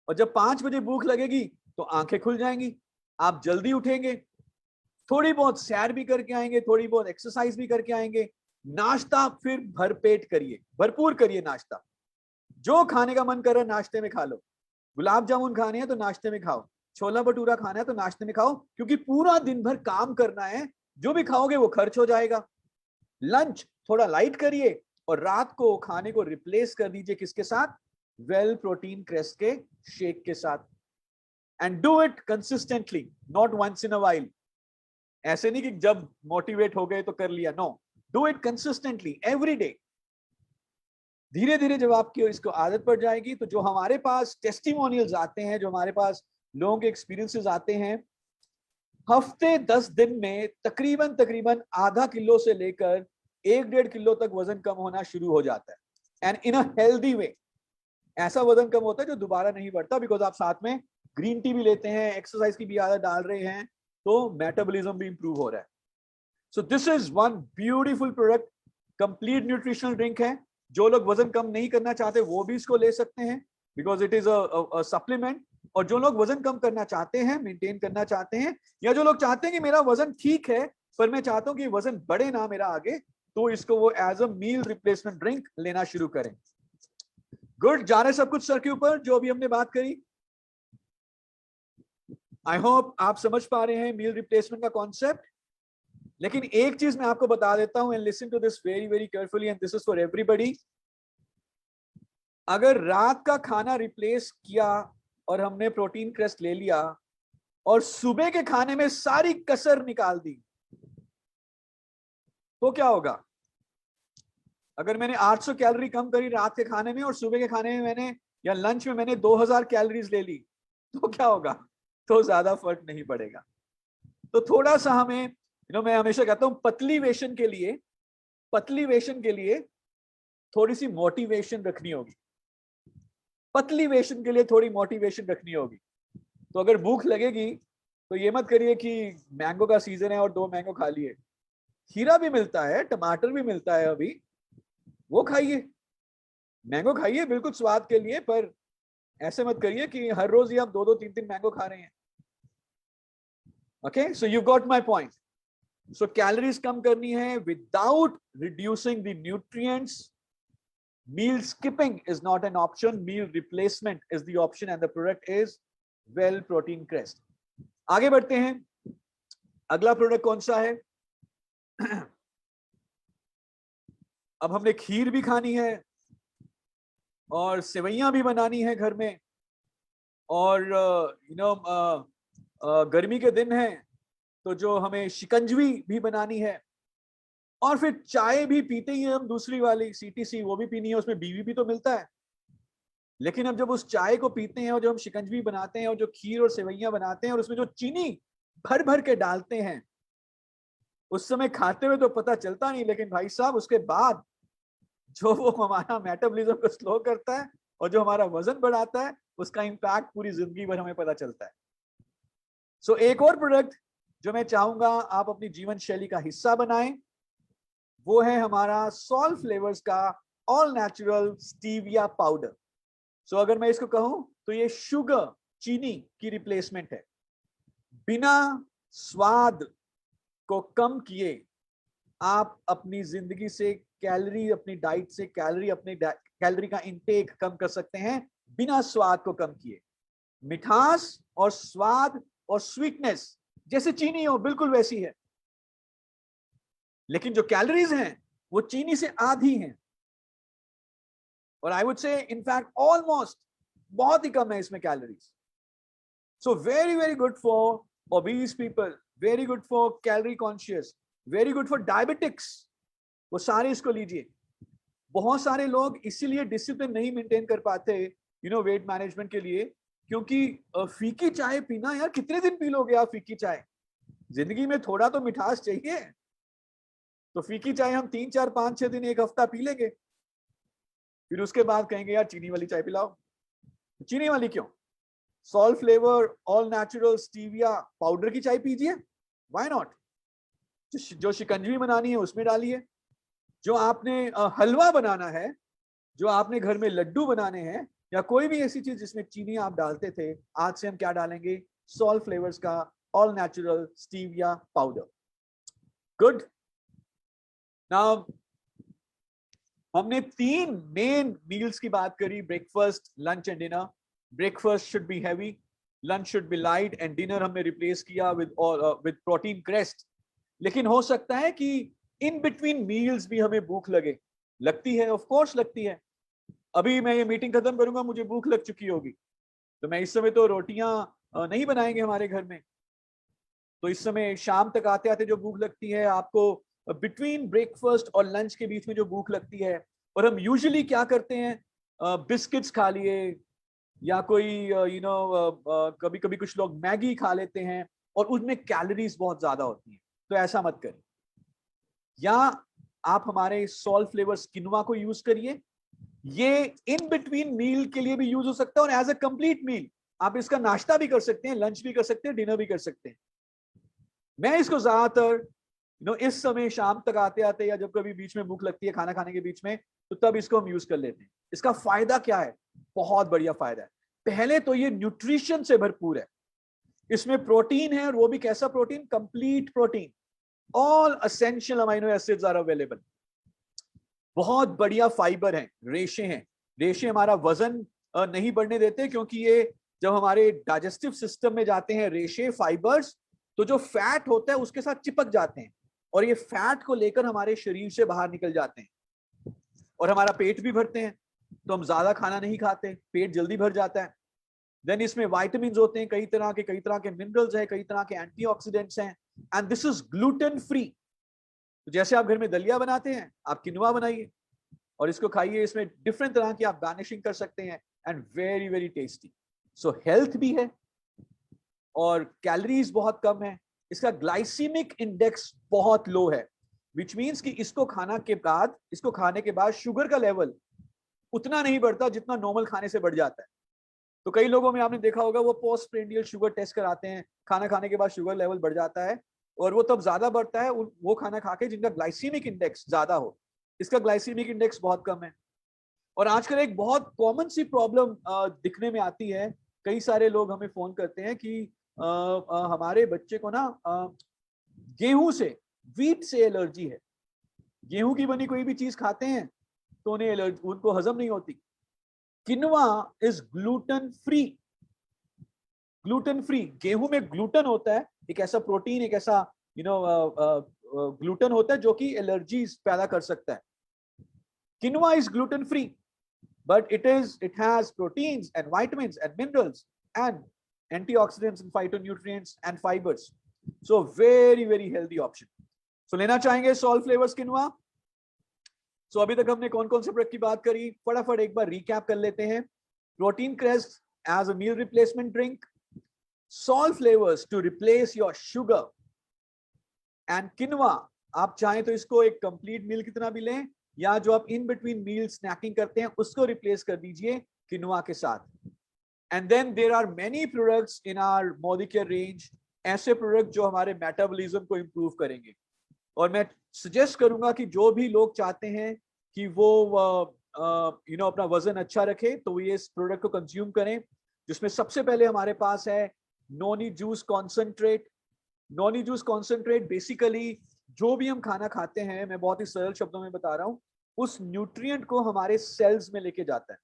और जब 5 बजे भूख लगेगी तो आंखें खुल जाएंगी, आप जल्दी उठेंगे, थोड़ी बहुत सैर भी करके आएंगे, थोड़ी बहुत एक्सरसाइज भी करके आएंगे, नाश्ता फिर भरपेट करिए, भरपूर करिए नाश्ता। जो खाने का मन कर रहा है नाश्ते में खा लो, गुलाब जामुन खाने हैं तो नाश्ते में खाओ, छोला भटूरा खाना है तो नाश्ते में खाओ, क्योंकि पूरा दिन भर काम करना है, जो भी खाओगे वो खर्च हो जाएगा। लंच थोड़ा लाइट करिए और रात को खाने को रिप्लेस कर दीजिए किसके साथ? वेल प्रोटीन क्रेस्ट के शेक के साथ। And do it consistently, not once in a while. ऐसे नहीं कि जब मोटिवेट हो गए तो कर लिया, no, do it consistently every day. धीरे धीरे जब आपकी इसको आदत पड़ जाएगी, तो जो हमारे पास टेस्टिमोनियल्स आते हैं, जो हमारे पास लोगों के एक्सपीरियंसेस आते हैं, हफ्ते 10 दिन में तकरीबन आधा किलो से लेकर 1-1.5 किलो तक वजन कम होना शुरू हो जाता है, and in a healthy way. ऐसा वजन कम होता है जो दोबारा नहीं बढ़ता, बिकॉज आप साथ में ग्रीन टी भी लेते हैं, एक्सरसाइज की भी आदत डाल रहे हैं, तो मेटाबॉलिज्म भी इंप्रूव हो रहा है। So this is one beautiful product, complete nutritional drink है। जो लोग वजन कम नहीं करना चाहते वो भी इसको ले सकते हैं, because it is a supplement. और जो लोग वजन कम करना चाहते हैं, मेंटेन करना चाहते हैं, या जो लोग चाहते हैं कि मेरा वजन ठीक है पर मैं चाहता हूं कि वजन बढ़े ना मेरा आगे, तो इसको वो as a meal replacement drink लेना शुरू करें। गुड, जा रहे सब कुछ सर के ऊपर जो अभी हमने बात करी? आई होप आप समझ पा रहे हैं मील रिप्लेसमेंट का कॉन्सेप्ट। लेकिन एक चीज मैं आपको बता देता हूं, and listen to this very very carefully, and this is for everybody. अगर रात का खाना रिप्लेस किया और हमने प्रोटीन क्रेस्ट ले लिया और सुबह के खाने में सारी कसर निकाल दी, तो क्या होगा? अगर मैंने 800 कैलोरी कम करी रात के खाने में और सुबह के खाने में मैंने या लंच में मैंने 2000 कैलोरीज ले ली, तो क्या होगा? तो ज्यादा फर्क नहीं पड़ेगा। तो थोड़ा सा हमें मैं हमेशा कहता हूं पतली वेशन के लिए थोड़ी सी मोटिवेशन रखनी होगी। पतली वेशन के लिए थोड़ी मोटिवेशन रखनी होगी। तो अगर भूख लगेगी तो ये मत करिए कि मैंगो का सीजन है और 2 मैंगो खा लिए। खीरा भी मिलता है, टमाटर भी मिलता है अभी, वो खाइए। मैंगो खाइए बिल्कुल स्वाद के लिए, पर ऐसे मत करिए कि हर रोज ही आप 2-2 3-3 मैंगो खा रहे हैं। Okay, so you got my point. So calories कम करनी है without reducing the nutrients. Meal skipping is not an option. Meal replacement is the option, and the product is well protein crest. आगे बढ़ते हैं। अगला प्रोडक्ट कौन सा है? अब हमने खीर भी खानी है और सेवइयां भी बनानी है घर में, और गर्मी के दिन है तो जो हमें शिकंजवी भी बनानी है, और फिर चाय भी पीते ही हैं हम, दूसरी वाली CTC वो भी पीनी है, उसमें BVP तो मिलता है। लेकिन अब जब उस चाय को पीते हैं और जो हम शिकंजवी बनाते हैं और जो खीर और सेवइयां बनाते हैं और उसमें जो चीनी भर भर के डालते हैं, उस समय खाते हुए तो पता चलता नहीं, लेकिन भाई साहब उसके बाद जो वो हमारा मेटाबॉलिज्म को स्लो करता है और जो हमारा वजन बढ़ाता है, उसका इंपैक्ट पूरी जिंदगी भर हमें पता चलता है। सो एक और प्रोडक्ट जो मैं चाहूंगा आप अपनी जीवन शैली का हिस्सा बनाएं, वो है हमारा सॉल्व फ्लेवर्स का ऑल नेचुरल स्टीविया पाउडर। सो अगर मैं इसको कहूं तो ये शुगर, चीनी की रिप्लेसमेंट है। बिना स्वाद को कम किए आप अपनी जिंदगी से कैलोरी, अपनी डाइट से कैलोरी का इंटेक कम कर सकते हैं बिना स्वाद को कम किए। मिठास और स्वाद और स्वीटनेस जैसे चीनी हो बिल्कुल वैसी है, लेकिन जो कैलोरीज हैं वो चीनी से आधी हैं, और I would say in fact almost बहुत ही कम है इसमें calories. So very very good for obese people, very good for calorie conscious, very good for diabetics, वो सारे इसको लीजिए। बहुत सारे लोग इसीलिए डिसिप्लिन नहीं मेंटेन कर पाते वेट मैनेजमेंट के लिए, क्योंकि फीकी चाय पीना, यार कितने दिन पी लोगे आप फीकी चाय? जिंदगी में थोड़ा तो मिठास चाहिए। तो फीकी चाय हम 3, 4, 5, 6 दिन, 1 हफ्ता पी लेंगे, फिर उसके बाद कहेंगे यार चीनी वाली चाय पिलाओ। चीनी वाली क्यों? Solve flavour all natural stevia powder की चाय पीजिए, व्हाई नॉट? जो शिकंजवी बनानी है उसमें डालिए, जो आपने हलवा बनाना है, जो आपने घर में लड्डू बनाने हैं, या कोई भी ऐसी चीज जिसमें चीनी आप डालते थे, आज से हम क्या डालेंगे? सॉल्व फ्लेवर्स का all natural stevia powder. Good. Now हमने 3 मेन मील्स की बात करी, breakfast, lunch and dinner. Breakfast should be heavy, lunch should be light, and dinner हमने रिप्लेस किया विद प्रोटीन क्रेस्ट। लेकिन हो सकता है कि इन बिटवीन मील्स भी हमें भूख लगती है, ऑफ कोर्स लगती है। अभी मैं ये मीटिंग खत्म करूंगा, मुझे भूख लग चुकी होगी, तो मैं इस समय तो रोटियां नहीं बनाएंगे हमारे घर में, तो इस समय शाम तक आते आते जो भूख लगती है आपको, बिटवीन ब्रेकफास्ट और लंच के बीच में जो भूख लगती है, और हम यूजुअली क्या करते हैं, बिस्किट्स खा लिए, या कोई कभी कभी कुछ लोग मैगी खा लेते हैं, और उसमें कैलोरीज बहुत ज्यादा होती हैं। तो ऐसा मत करिए। या आप हमारे सॉल्व फ्लेवर्स किनोआ को यूज करिए, ये इन बिटवीन मील के लिए भी यूज हो सकता है, और एज अ कंप्लीट मील आप इसका नाश्ता भी कर सकते हैं, लंच भी कर सकते हैं, डिनर भी कर सकते हैं। मैं इसको ज्यादातर इस समय शाम तक आते आते, या जब कभी बीच में भूख लगती है खाना खाने के बीच में, तो तब इसको हम यूज कर लेते हैं। इसका फायदा क्या है? बहुत बढ़िया फायदा है। पहले तो ये न्यूट्रिशन से भरपूर है, इसमें प्रोटीन है, और वो भी कैसा protein? Complete protein, all essential amino acids are available. बहुत बढ़िया फाइबर है, रेशे हैं। रेशे हमारा वजन नहीं बढ़ने देते, क्योंकि ये जब हमारे डाइजेस्टिव सिस्टम में जाते हैं रेशे, फाइबर्स, तो जो फैट होता है उसके साथ चिपक जाते हैं, और ये फैट को लेकर हमारे शरीर से बाहर निकल जाते हैं, और हमारा पेट भी भरते हैं। तो हम ज्यादा खाना नहीं खाते, पेट जल्दी भर जाता है। देन इसमें विटामिन्स होते हैं, कई तरह के मिनरल्स हैं, कई तरह के एंटीऑक्सीडेंट्स हैं, and this is gluten free. तो जैसे आप घर में दलिया बनाते हैं, आप किनोआ बनाइए और इसको खाइए। इसमें डिफरेंट तरह की आप गार्निशिंग कर सकते हैं, and very very tasty. So health भी है और कैलोरीज बहुत कम है, इसका ग्लाइसीमिक इंडेक्स बहुत लो है, विच मीन्स कि इसको खाने के बाद शुगर का लेवल उतना नहीं बढ़ता जितना नॉर्मल खाने से बढ़ जाता है। तो कई लोगों में आपने देखा होगा वो पोस्ट प्रेंडियल शुगर टेस्ट कराते हैं, खाना खाने के बाद शुगर लेवल बढ़ जाता है, और वो तब ज्यादा बढ़ता है वो खाना खा के जिनका ग्लाइसीमिक इंडेक्स ज्यादा हो। इसका ग्लाइसीमिक इंडेक्स बहुत कम है। और आजकल एक बहुत कॉमन सी प्रॉब्लम दिखने में आती है, कई सारे लोग हमें फोन करते हैं कि हमारे बच्चे को ना गेहूं से, व्हीट से एलर्जी है। गेहूं की बनी कोई भी चीज खाते हैं तो उन्हें एलर्जी, उनको हजम नहीं होती। Quinoa is gluten free. Gluten free, गेहूं में ग्लूटेन होता है, एक ऐसा प्रोटीन, एक ऐसा ग्लूटेन होता है जो कि एलर्जीज पैदा कर सकता है। Quinoa is gluten free, but it has proteins and vitamins and minerals and antioxidants and phytonutrients and fibers, so very healthy option. So लेना चाहेंगे सॉल्ट फ्लेवर्स किनवा। सो अभी तक हमने कौन कौन से प्रोडक्ट की बात करी, फटाफट एक बार रिकैप कर लेते हैं। Protein crest as a meal replacement drink, salt flavours to replace your sugar, and quinoa आप चाहें तो इसको एक कंप्लीट मील कितना भी लें, या जो आप इन बिटवीन मील स्नैकिंग करते हैं उसको रिप्लेस कर दीजिए किनवा के साथ। And then there are many products in our Modicare range, ऐसे प्रोडक्ट जो हमारे मेटाबॉलिज्म को इंप्रूव करेंगे। और मैं सजेस्ट करूंगा कि जो भी लोग चाहते हैं कि वो अपना वजन अच्छा रखे तो ये इस प्रोडक्ट को कंज्यूम करें, जिसमें सबसे पहले हमारे पास है noni juice concentrate. Noni juice concentrate basically जो भी हम खाना खाते हैं, मैं बहुत ही सरल शब्दों में बता रहा हूं, उस न्यूट्रिएंट को हमारे सेल्स में लेके जाता है।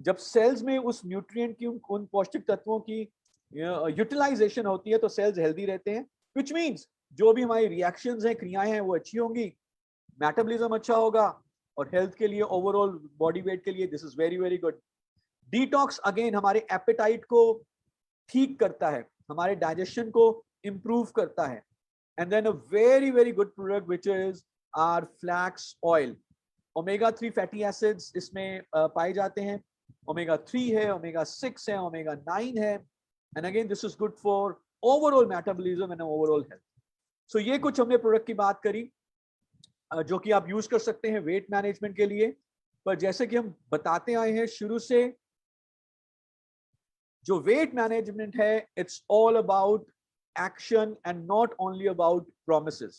जब सेल्स में उस न्यूट्रिएंट की उन पौष्टिक तत्वों की यूटिलाइजेशन होती है तो सेल्स हेल्दी रहते हैं, विच मीन्स जो भी हमारी रिएक्शंस हैं, क्रियाएं हैं, वो अच्छी होंगी, मेटाबॉलिज्म अच्छा होगा, और हेल्थ के लिए, ओवरऑल बॉडी वेट के लिए this is very good. Detox again हमारे एपेटाइट को ठीक करता है, हमारे डाइजेशन को इंप्रूव करता है। And then a very good product which is our flax oil. Omega 3 fatty acids इसमें पाए जाते हैं, omega 3 है, omega 6 है, omega 9 है, and again this is good for overall metabolism and overall health. So ये कुछ हमने प्रोडक्ट की बात करी जो कि आप यूज कर सकते हैं वेट मैनेजमेंट के लिए। पर जैसे कि हम बताते आए हैं शुरू से, जो वेट मैनेजमेंट है it's all about action and not only about promises.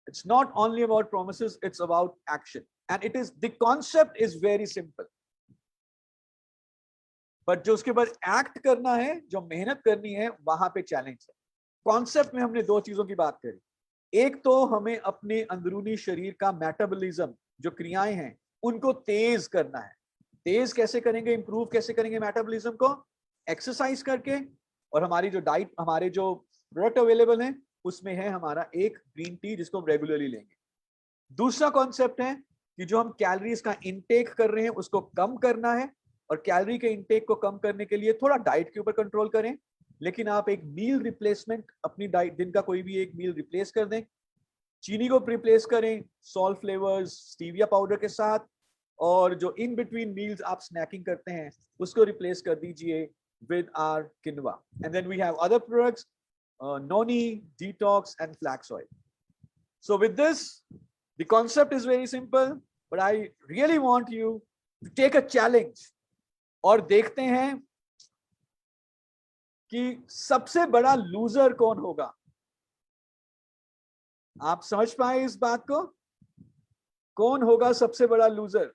It's not only about promises, it's about action, and the concept is very simple, but जो उसके बाद एक्ट करना है, जो मेहनत करनी है, वहां पे चैलेंज है। कॉन्सेप्ट में हमने दो चीजों की बात करी, एक तो हमें अपने अंदरूनी शरीर का मेटाबॉलिज्म, जो क्रियाएं हैं, उनको तेज करना है। तेज कैसे करेंगे, इंप्रूव कैसे करेंगे मेटाबॉलिज्म को? एक्सरसाइज करके, और हमारी जो डाइट, हमारे जो प्रोडक्ट अवेलेबल हैं उसमें है हमारा एक ग्रीन टी जिसको हम रेगुलरली लेंगे। दूसरा कॉन्सेप्ट है कि जो हम कैलोरीज का इनटेक कर रहे हैं उसको कम करना है, और कैलोरी के इनटेक को कम करने के लिए थोड़ा डाइट के ऊपर कंट्रोल करें, लेकिन आप एक मील रिप्लेसमेंट, अपनी डाइट दिन का कोई भी एक मील रिप्लेस कर दें, चीनी को रिप्लेस करें सॉल्ट फ्लेवर्स, स्टीविया पाउडर के साथ, और जो इन बिटवीन मील्स आप स्नैकिंग करते हैं उसको रिप्लेस कर दीजिए with our quinoa. And then we have other products, noni, detox, and flax oil. So with this, the concept is very simple, but I really want you to take a challenge और देखते हैं कि सबसे बड़ा लूजर कौन होगा। आप समझ पाए इस बात को? कौन होगा सबसे बड़ा loser?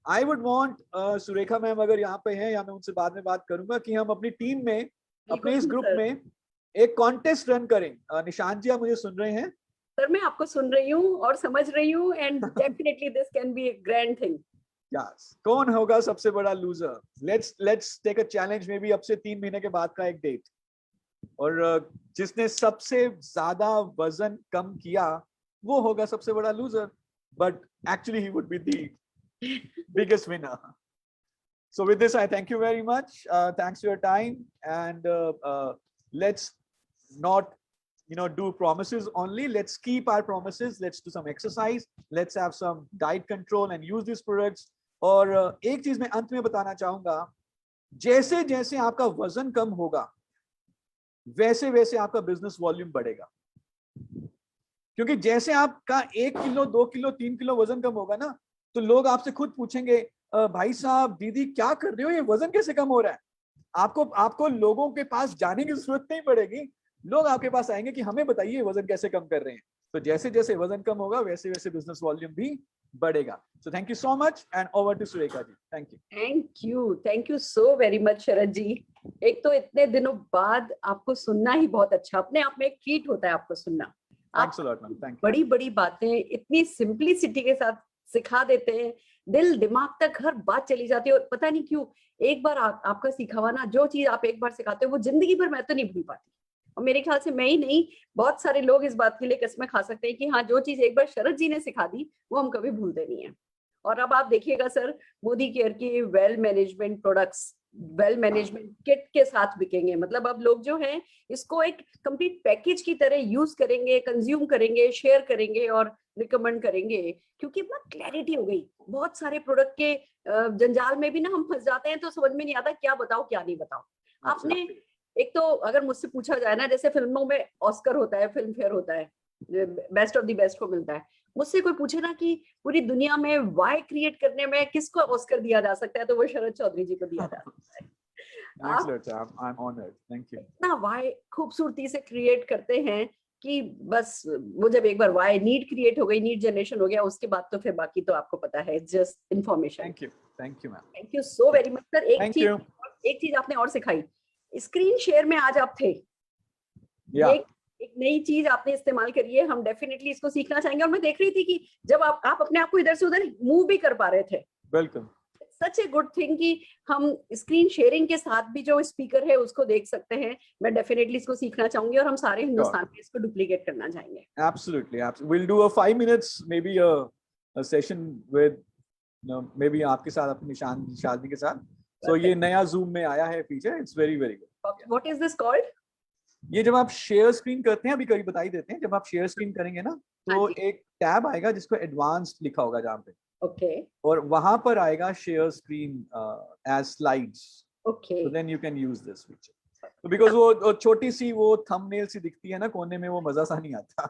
I would want, Surekha ma'am अगर यहाँ पे हैं, या मैं उनसे बाद में बात करूंगा, कि हम अपनी टीम में, अपने इस ग्रुप में एक कॉन्टेस्ट रन करें। निशांत जी, आप मुझे सुन रहे हैं? सर, मैं आपको सुन रही हूँ और समझ रही हूँ, and definitely this can be a grand thing. Yes, कौन होगा सबसे बड़ा loser? Let's take a challenge, maybe अब से 3 महीने के बाद का एक डेट, और जिसने सबसे ज्यादा वजन कम किया वो होगा सबसे बड़ा loser, but actually he would be the biggest winner. So with this, I thank you very much. Thanks for your time, and let's not do promises only. Let's keep our promises. Let's do some exercise. Let's have some diet control and use these products. और एक चीज मैं अंत में बताना चाहूंगा, जैसे जैसे आपका वजन कम होगा, वैसे वैसे आपका बिजनेस वॉल्यूम बढ़ेगा। क्योंकि जैसे आपका 1 किलो 2 किलो 3 किलो वजन कम होगा ना, तो लोग आपसे खुद पूछेंगे भाई साहब दीदी क्या कर रहे हो, ये वजन कैसे कम हो रहा है। आपको लोगों के पास जाने की जरूरत नहीं पड़ेगी, लोग आपके पास आएंगे कि हमें बताइए वजन कैसे कम कर रहे हैं। तो जैसे जैसे वजन कम होगा वैसे वैसे बिजनेस वॉल्यूम भी बढ़ेगा। So thank you so much and over to Surekha ji. Thank you. Thank you so very much Sharad ji. एक तो इतने दिनों बाद आपको सुनना ही बहुत अच्छा, अपने आप में एक ट्रीट होता है आपको सुनना। Thanks a lot ma'am, thank you. बड़ी बड़ी बातें इतनी सिंपलिसिटी के साथ सिखा देते हैं, दिल दिमाग तक हर बात चली जाती है। और पता नहीं क्यों एक बार आपका सीखा हुआ ना, जो चीज आप एक बार सिखाते हो वो जिंदगी भर मैं तो नहीं भूल पाती। और मेरे ख्याल से मैं ही नहीं, बहुत सारे लोग इस बात के लिए कसमें खा सकते हैं कि हाँ, जो चीज एक बार शरद जी ने सिखा दी वो हम कभी भूलते नहीं है। और अब आप देखिएगा सर, मोदी केयर की well management products well management kit के साथ बिकेंगे। मतलब अब लोग जो हैं इसको एक कंप्लीट पैकेज की तरह यूज करेंगे, कंज्यूम करेंगे, शेयर करेंगे और रिकमेंड करेंगे, क्योंकि अपना क्लैरिटी हो गई। बहुत सारे प्रोडक्ट के जंजाल में भी ना हम फंस जाते हैं, तो समझ में नहीं आता क्या बताओ क्या नहीं बताओ। आपने एक तो अगर मुझसे पूछा जाए ना, जैसे फिल्मों में ऑस्कर होता है, फिल्म फेयर होता है, बेस्ट ऑफ द बेस्ट को मिलता है, मुझसे कोई पूछे ना कि पूरी दुनिया में वाई क्रिएट करने में किसको ऑस्कर दिया जा सकता है, तो वो शरद चौधरी जी को दिया जा सकता है। इतना वाई खूबसूरती से क्रिएट करते हैं कि बस वो जब एक बार वाई नीड क्रिएट हो गई, नीड जनरेशन हो गया, उसके बाद तो फिर बाकी तो आपको पता है, just information. Thank you ma'am. Thank you so very much sir. एक चीज आपने और सिखाई, स्क्रीन शेयर में आज आप थे। एक नई चीज आपने इस्तेमाल करी है, हम डेफिनेटली इसको सीखना चाहेंगे। और मैं देख रही थी कि जब आप अपने आप को इधर से उधर मूव भी कर पा रहे थे। Welcome. Such a good thing कि हम स्क्रीन शेयरिंग के साथ भी जो स्पीकर है उसको देख सकते हैं। मैं डेफिनेटली इसको सीखना चाहूंगी और हम सारे हिंदुस्तान में इसको डुप्लीकेट करना चाहेंगे। Absolutely, we'll do a 5 minutes maybe a session with maybe आपके साथ, अपनी शादी के साथ। So ये नया Zoom में आया है feature, it's very very good। What is this called? ये जब आप शेयर स्क्रीन करते हैं, अभी कभी बता ही देते हैं, जब आप शेयर स्क्रीन करेंगे ना तो एक टैब आएगा जिसको एडवांस्ड लिखा होगा जहाँ पे, और वहां पर आएगा share screen as slides. So then you can use this feature। तो बिकॉज वो छोटी सी वो थंबनेल सी दिखती है ना कोने में, वो मजा सा नहीं आता।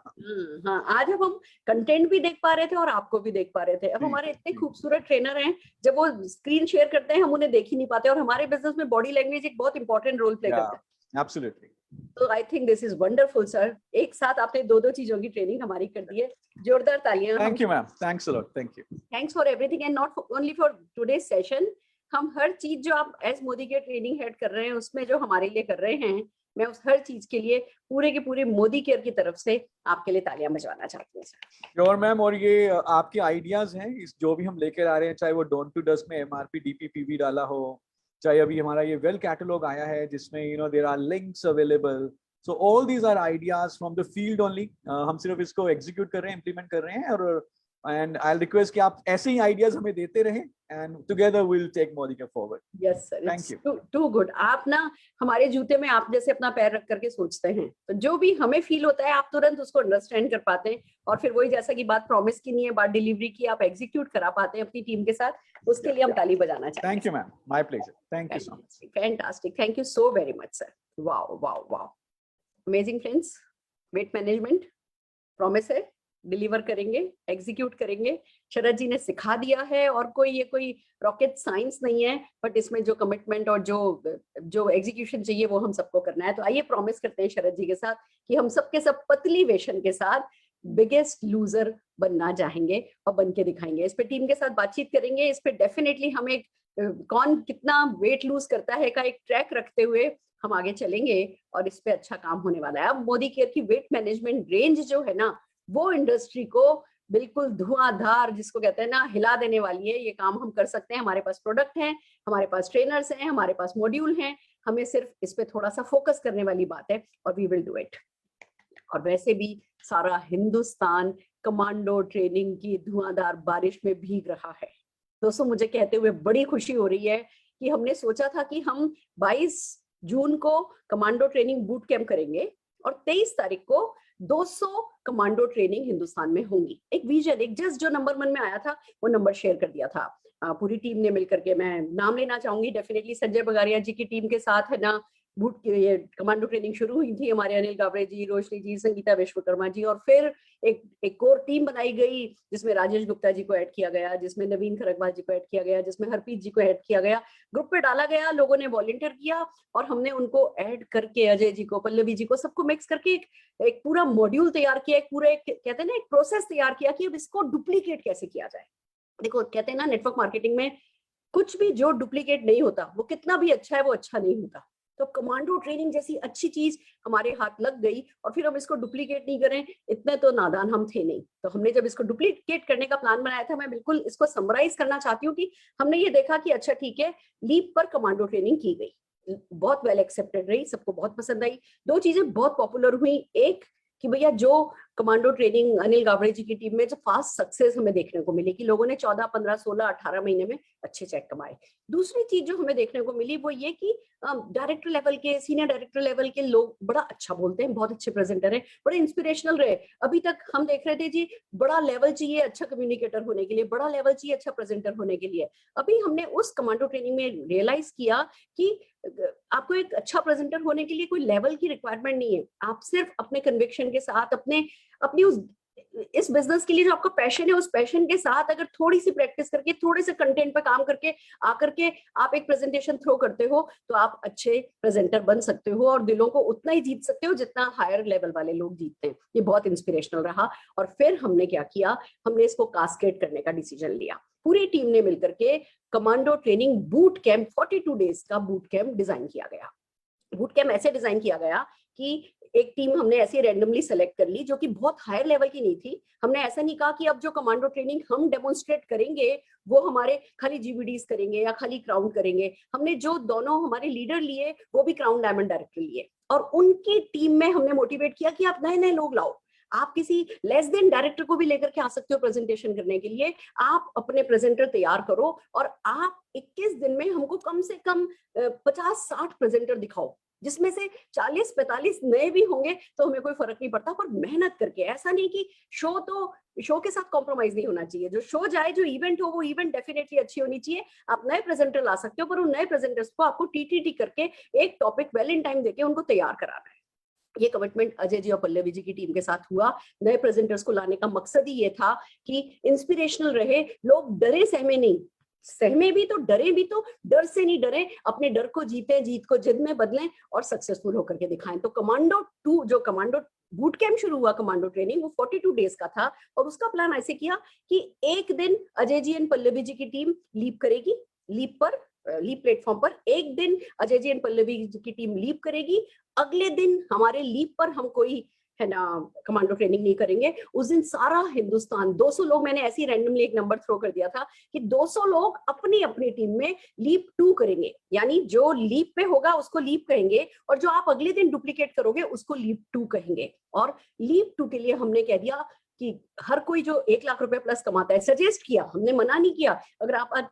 हाँ, आज अब हम कंटेंट भी देख पा रहे थे और आपको भी देख पा रहे थे। अब हमारे इतने खूबसूरत ट्रेनर हैं, जब वो स्क्रीन शेयर करते हैं हम उन्हें देख ही नहीं पाते। और हमारे बिजनेस में बॉडी लैंग्वेज एक बहुत इंपॉर्टेंट रोल प्ले करता है। एब्सोल्युटली। तो I think this is wonderful sir. एक साथ आपने दो चीजों की ट्रेनिंग हमारी कर दी है। जोरदार तालियां। Thank you ma'am, thanks a lot, thank you. Thanks for everything and not only for today's session. हम हर चीज जो आप एज मोदी के ट्रेनिंग हेड कर रहे हैं उसमें जो हमारे लिए कर रहे हैं, मैं उस हर चीज के लिए पूरे के पूरे मोदी केयर की तरफ से आपके लिए तालियां बजवाना चाहती हूँ सर। Sure ma'am. और ये आपके आइडियाज हैं, इस जो भी हम लेकर आ रहे हैं, चाहे वो डोंट टू डस्ट में एमआरपी डीपीपीवी डाला हो, चाहे अभी हमारा ये वेल कैटलॉग आया है जिसमें there are links available. So all these are ideas from the field only. हम सिर्फ इसको एग्जीक्यूट कर रहे हैं, इम्प्लीमेंट कर रहे हैं। और एंड आई रिक्वेस्ट कि आप ऐसे ही आइडियाज हमें देते रहें and together we'll take Modicare forward। Yes sir, thank you। Too good। आप ना हमारे जूते में आप जैसे अपना पैर रख करके सोचते हैं, तो जो भी हमें फील होता है आप तुरंत उसको अंडरस्टैंड कर पाते हैं। और फिर वही जैसा कि बात प्रॉमिस की नहीं है, बात डिलीवरी की, आप एग्जीक्यूट करा पाते हैं अपनी टीम के साथ। उसके लिए हम ताली बजाना चाहते हैं। Thank you ma'am, my pleasure. Thank you so much. Fantastic, thank you so very much sir. Wow wow wow, amazing friends. Weight management promise है, डिलीवर करेंगे, एग्जीक्यूट करेंगे। शरद जी ने सिखा दिया है और कोई रॉकेट साइंस नहीं है, बट इसमें जो कमिटमेंट और जो एग्जीक्यूशन चाहिए वो हम सबको करना है। तो आइए प्रॉमिस करते हैं शरद जी के साथ कि हम सबके सब पतली वेशन के साथ बिगेस्ट लूजर बनना चाहेंगे और बन के दिखाएंगे। इस पे टीम के साथ बातचीत करेंगे। इस पे डेफिनेटली हम एक कौन कितना वेट लूज करता है का एक ट्रैक रखते हुए हम आगे चलेंगे और इस पे अच्छा काम होने वाला है। अब मोदी केयर की वेट मैनेजमेंट रेंज जो है ना, वो इंडस्ट्री को बिल्कुल धुआंधार, जिसको कहते हैं ना, हिला देने वाली है। ये काम हम कर सकते हैं। हमारे पास प्रोडक्ट हैं, हमारे पास ट्रेनर्स हैं, हमारे पास मॉड्यूल हैं। हमें सिर्फ इस पे थोड़ा सा फोकस करने वाली बात है और वी विल डू इट। और वैसे भी सारा हिंदुस्तान कमांडो ट्रेनिंग की धुआंधार बारिश में भीग रहा है। दोस्तों, मुझे कहते हुए बड़ी खुशी हो रही है कि हमने सोचा था कि हम 22 जून को कमांडो ट्रेनिंग बूट कैंप करेंगे और 23 तारीख को 200 कमांडो ट्रेनिंग हिंदुस्तान में होंगी। एक विजन, एक जस्ट जो नंबर मन में आया था वो नंबर शेयर कर दिया था पूरी टीम ने मिलकर के। मैं नाम लेना चाहूंगी डेफिनेटली, संजय बगारिया जी की टीम के साथ है ना, बूट ये कमांडो ट्रेनिंग शुरू हुई थी। हमारे अनिल गावड़े जी, रोशनी जी, संगीता विश्वकर्मा जी, और फिर एक कोर टीम बनाई गई जिसमें राजेश गुप्ता जी को ऐड किया गया, जिसमें नवीन खरगवाल जी को ऐड किया गया, जिसमें हरप्रीत जी को ऐड किया गया। ग्रुप पे डाला गया, लोगों ने वॉलंटियर किया और हमने उनको ऐड करके, अजय जी को, पल्लवी जी को, सबको मिक्स करके एक पूरा मॉड्यूल तैयार किया, एक पूरा कहते हैं ना एक प्रोसेस तैयार किया कि अब इसको डुप्लीकेट कैसे किया जाए। देखो कहते हैं ना नेटवर्क मार्केटिंग में कुछ भी जो डुप्लीकेट नहीं होता वो कितना भी अच्छा है वो अच्छा नहीं होता। तो कमांडो ट्रेनिंग जैसी अच्छी चीज हमारे हाथ लग गई और फिर हम इसको डुप्लीकेट नहीं करें, इतने तो नादान हम थे नहीं। तो हमने जब इसको डुप्लीकेट करने का प्लान बनाया था, मैं बिल्कुल इसको समराइज करना चाहती हूँ कि हमने ये देखा कि अच्छा ठीक है, लीप पर कमांडो ट्रेनिंग की गई, बहुत वेल एक्सेप्टेड रही, सबको बहुत पसंद आई। दो चीजें बहुत पॉपुलर हुई, एक कि भैया जो कमांडो ट्रेनिंग अनिल गावड़े जी की टीम में जो फास्ट सक्सेस हमें देखने को मिली कि लोगों ने 14, 15, 16, 18 महीने में अच्छे चेक कमाए। दूसरी चीज जो हमें देखने को मिली वो ये कि डायरेक्टर लेवल के, सीनियर डायरेक्टर लेवल के लोग बड़ा अच्छा बोलते हैं, बहुत अच्छे प्रेजेंटर हैं, बड़े इंस्पिरेशनल रहे। अभी तक हम देख रहे थे जी बड़ा लेवल चाहिए अच्छा कम्युनिकेटर होने के लिए, बड़ा लेवल चाहिए अच्छा प्रेजेंटर होने के लिए। अभी हमने उस कमांडो ट्रेनिंग में रियलाइज किया कि आपको एक अच्छा प्रेजेंटर होने के लिए कोई लेवल की रिक्वायरमेंट नहीं है। आप सिर्फ अपने कन्विक्शन के साथ, अपनी उस इस बिजनेस के लिए जो आपका पैशन है, उस पैशन के साथ अगर थोड़ी सी प्रैक्टिस करके, थोड़े से कंटेंट पे काम करके आकर के आप एक प्रेजेंटेशन थ्रो करते हो तो आप अच्छे प्रेजेंटर बन सकते हो और दिलों को उतना ही जीत सकते हो जितना हायर लेवल वाले लोग जीतते हैं। ये बहुत इंस्पिरेशनल रहा। और फिर हमने क्या किया, हमने इसको कास्केड करने का डिसीजन लिया। पूरी टीम ने मिलकर के commando training boot camp, 42 days का बूट कैंप डिजाइन किया गया। बूट कैंप ऐसे डिजाइन किया गया कि एक टीम हमने ऐसी रैंडमली सेलेक्ट कर ली जो कि बहुत हायर लेवल की नहीं थी। हमने ऐसा नहीं कहा कि अब जो कमांडो ट्रेनिंग हम डेमोन्स्ट्रेट करेंगे वो हमारे खाली जीबीडीज करेंगे या खाली क्राउन करेंगे। हमने जो दोनों हमारे लीडर लिए वो भी क्राउन डायमंड डायरेक्टर लिए और उनकी टीम में हमने मोटिवेट किया कि आप नए नए लोग लाओ। आप किसी लेस देन डायरेक्टर को भी लेकर के आ सकते हो प्रेजेंटेशन करने के लिए। आप अपने प्रेजेंटर तैयार करो और आप 21 दिन में हमको कम से कम 50-60 प्रेजेंटर दिखाओ, जिसमें से 40-45 नए भी होंगे तो हमें कोई फर्क नहीं पड़ता, पर मेहनत करके। ऐसा नहीं कि शो के साथ कॉम्प्रोमाइज नहीं होना चाहिए। जो शो जाए, जो इवेंट हो, वो इवेंट डेफिनेटली अच्छी होनी चाहिए। आप नए प्रेजेंटर ला सकते हो, पर उन नए प्रेजेंटर्स को आपको टीटीटी करके एक टॉपिक वेल इन टाइम देके उनको तैयार कराना है। ये कमिटमेंट अजय जी और पल्लवी जी की टीम के साथ हुआ। नए प्रेजेंटर्स को लाने का मकसद ही ये था कि इंस्पिरेशनल रहे, लोग डरे सहमे नहीं, सहमे भी तो डरे भी तो, डर से नहीं डरे, अपने डर को जीते, जीत को जिद में बदलें और सक्सेसफुल होकर के दिखाएं। तो कमांडो 2 जो कमांडो बूट कैंप शुरू हुआ, कमांडो ट्रेनिंग, वो 42 डेज का था। और उसका प्लान ऐसे किया कि एक दिन अजय जी एंड पल्लवी जी की टीम लीप करेगी, लीप प्लेटफॉर्म पर एक दिन अजय जी एंड पल्लवी जी की टीम लीप करेगी। अगले दिन हमारे लीप पर हम कोई है ना कमांडो ट्रेनिंग नहीं करेंगे। उस दिन सारा हिंदुस्तान 200 लोग, मैंने ऐसी रैंडमली एक नंबर थ्रो कर दिया था कि 200 लोग अपनी अपनी टीम में लीप 2 करेंगे, यानी जो लीप पे होगा उसको लीप कहेंगे और जो आप अगले दिन डुप्लीकेट करोगे उसको लीप 2 कहेंगे। और लीप 2 के लिए हमने कह दिया कि हर कोई जो 1 लाख रुपए प्लस कमाता है, सजेस्ट किया, हमने मना नहीं किया। अगर आप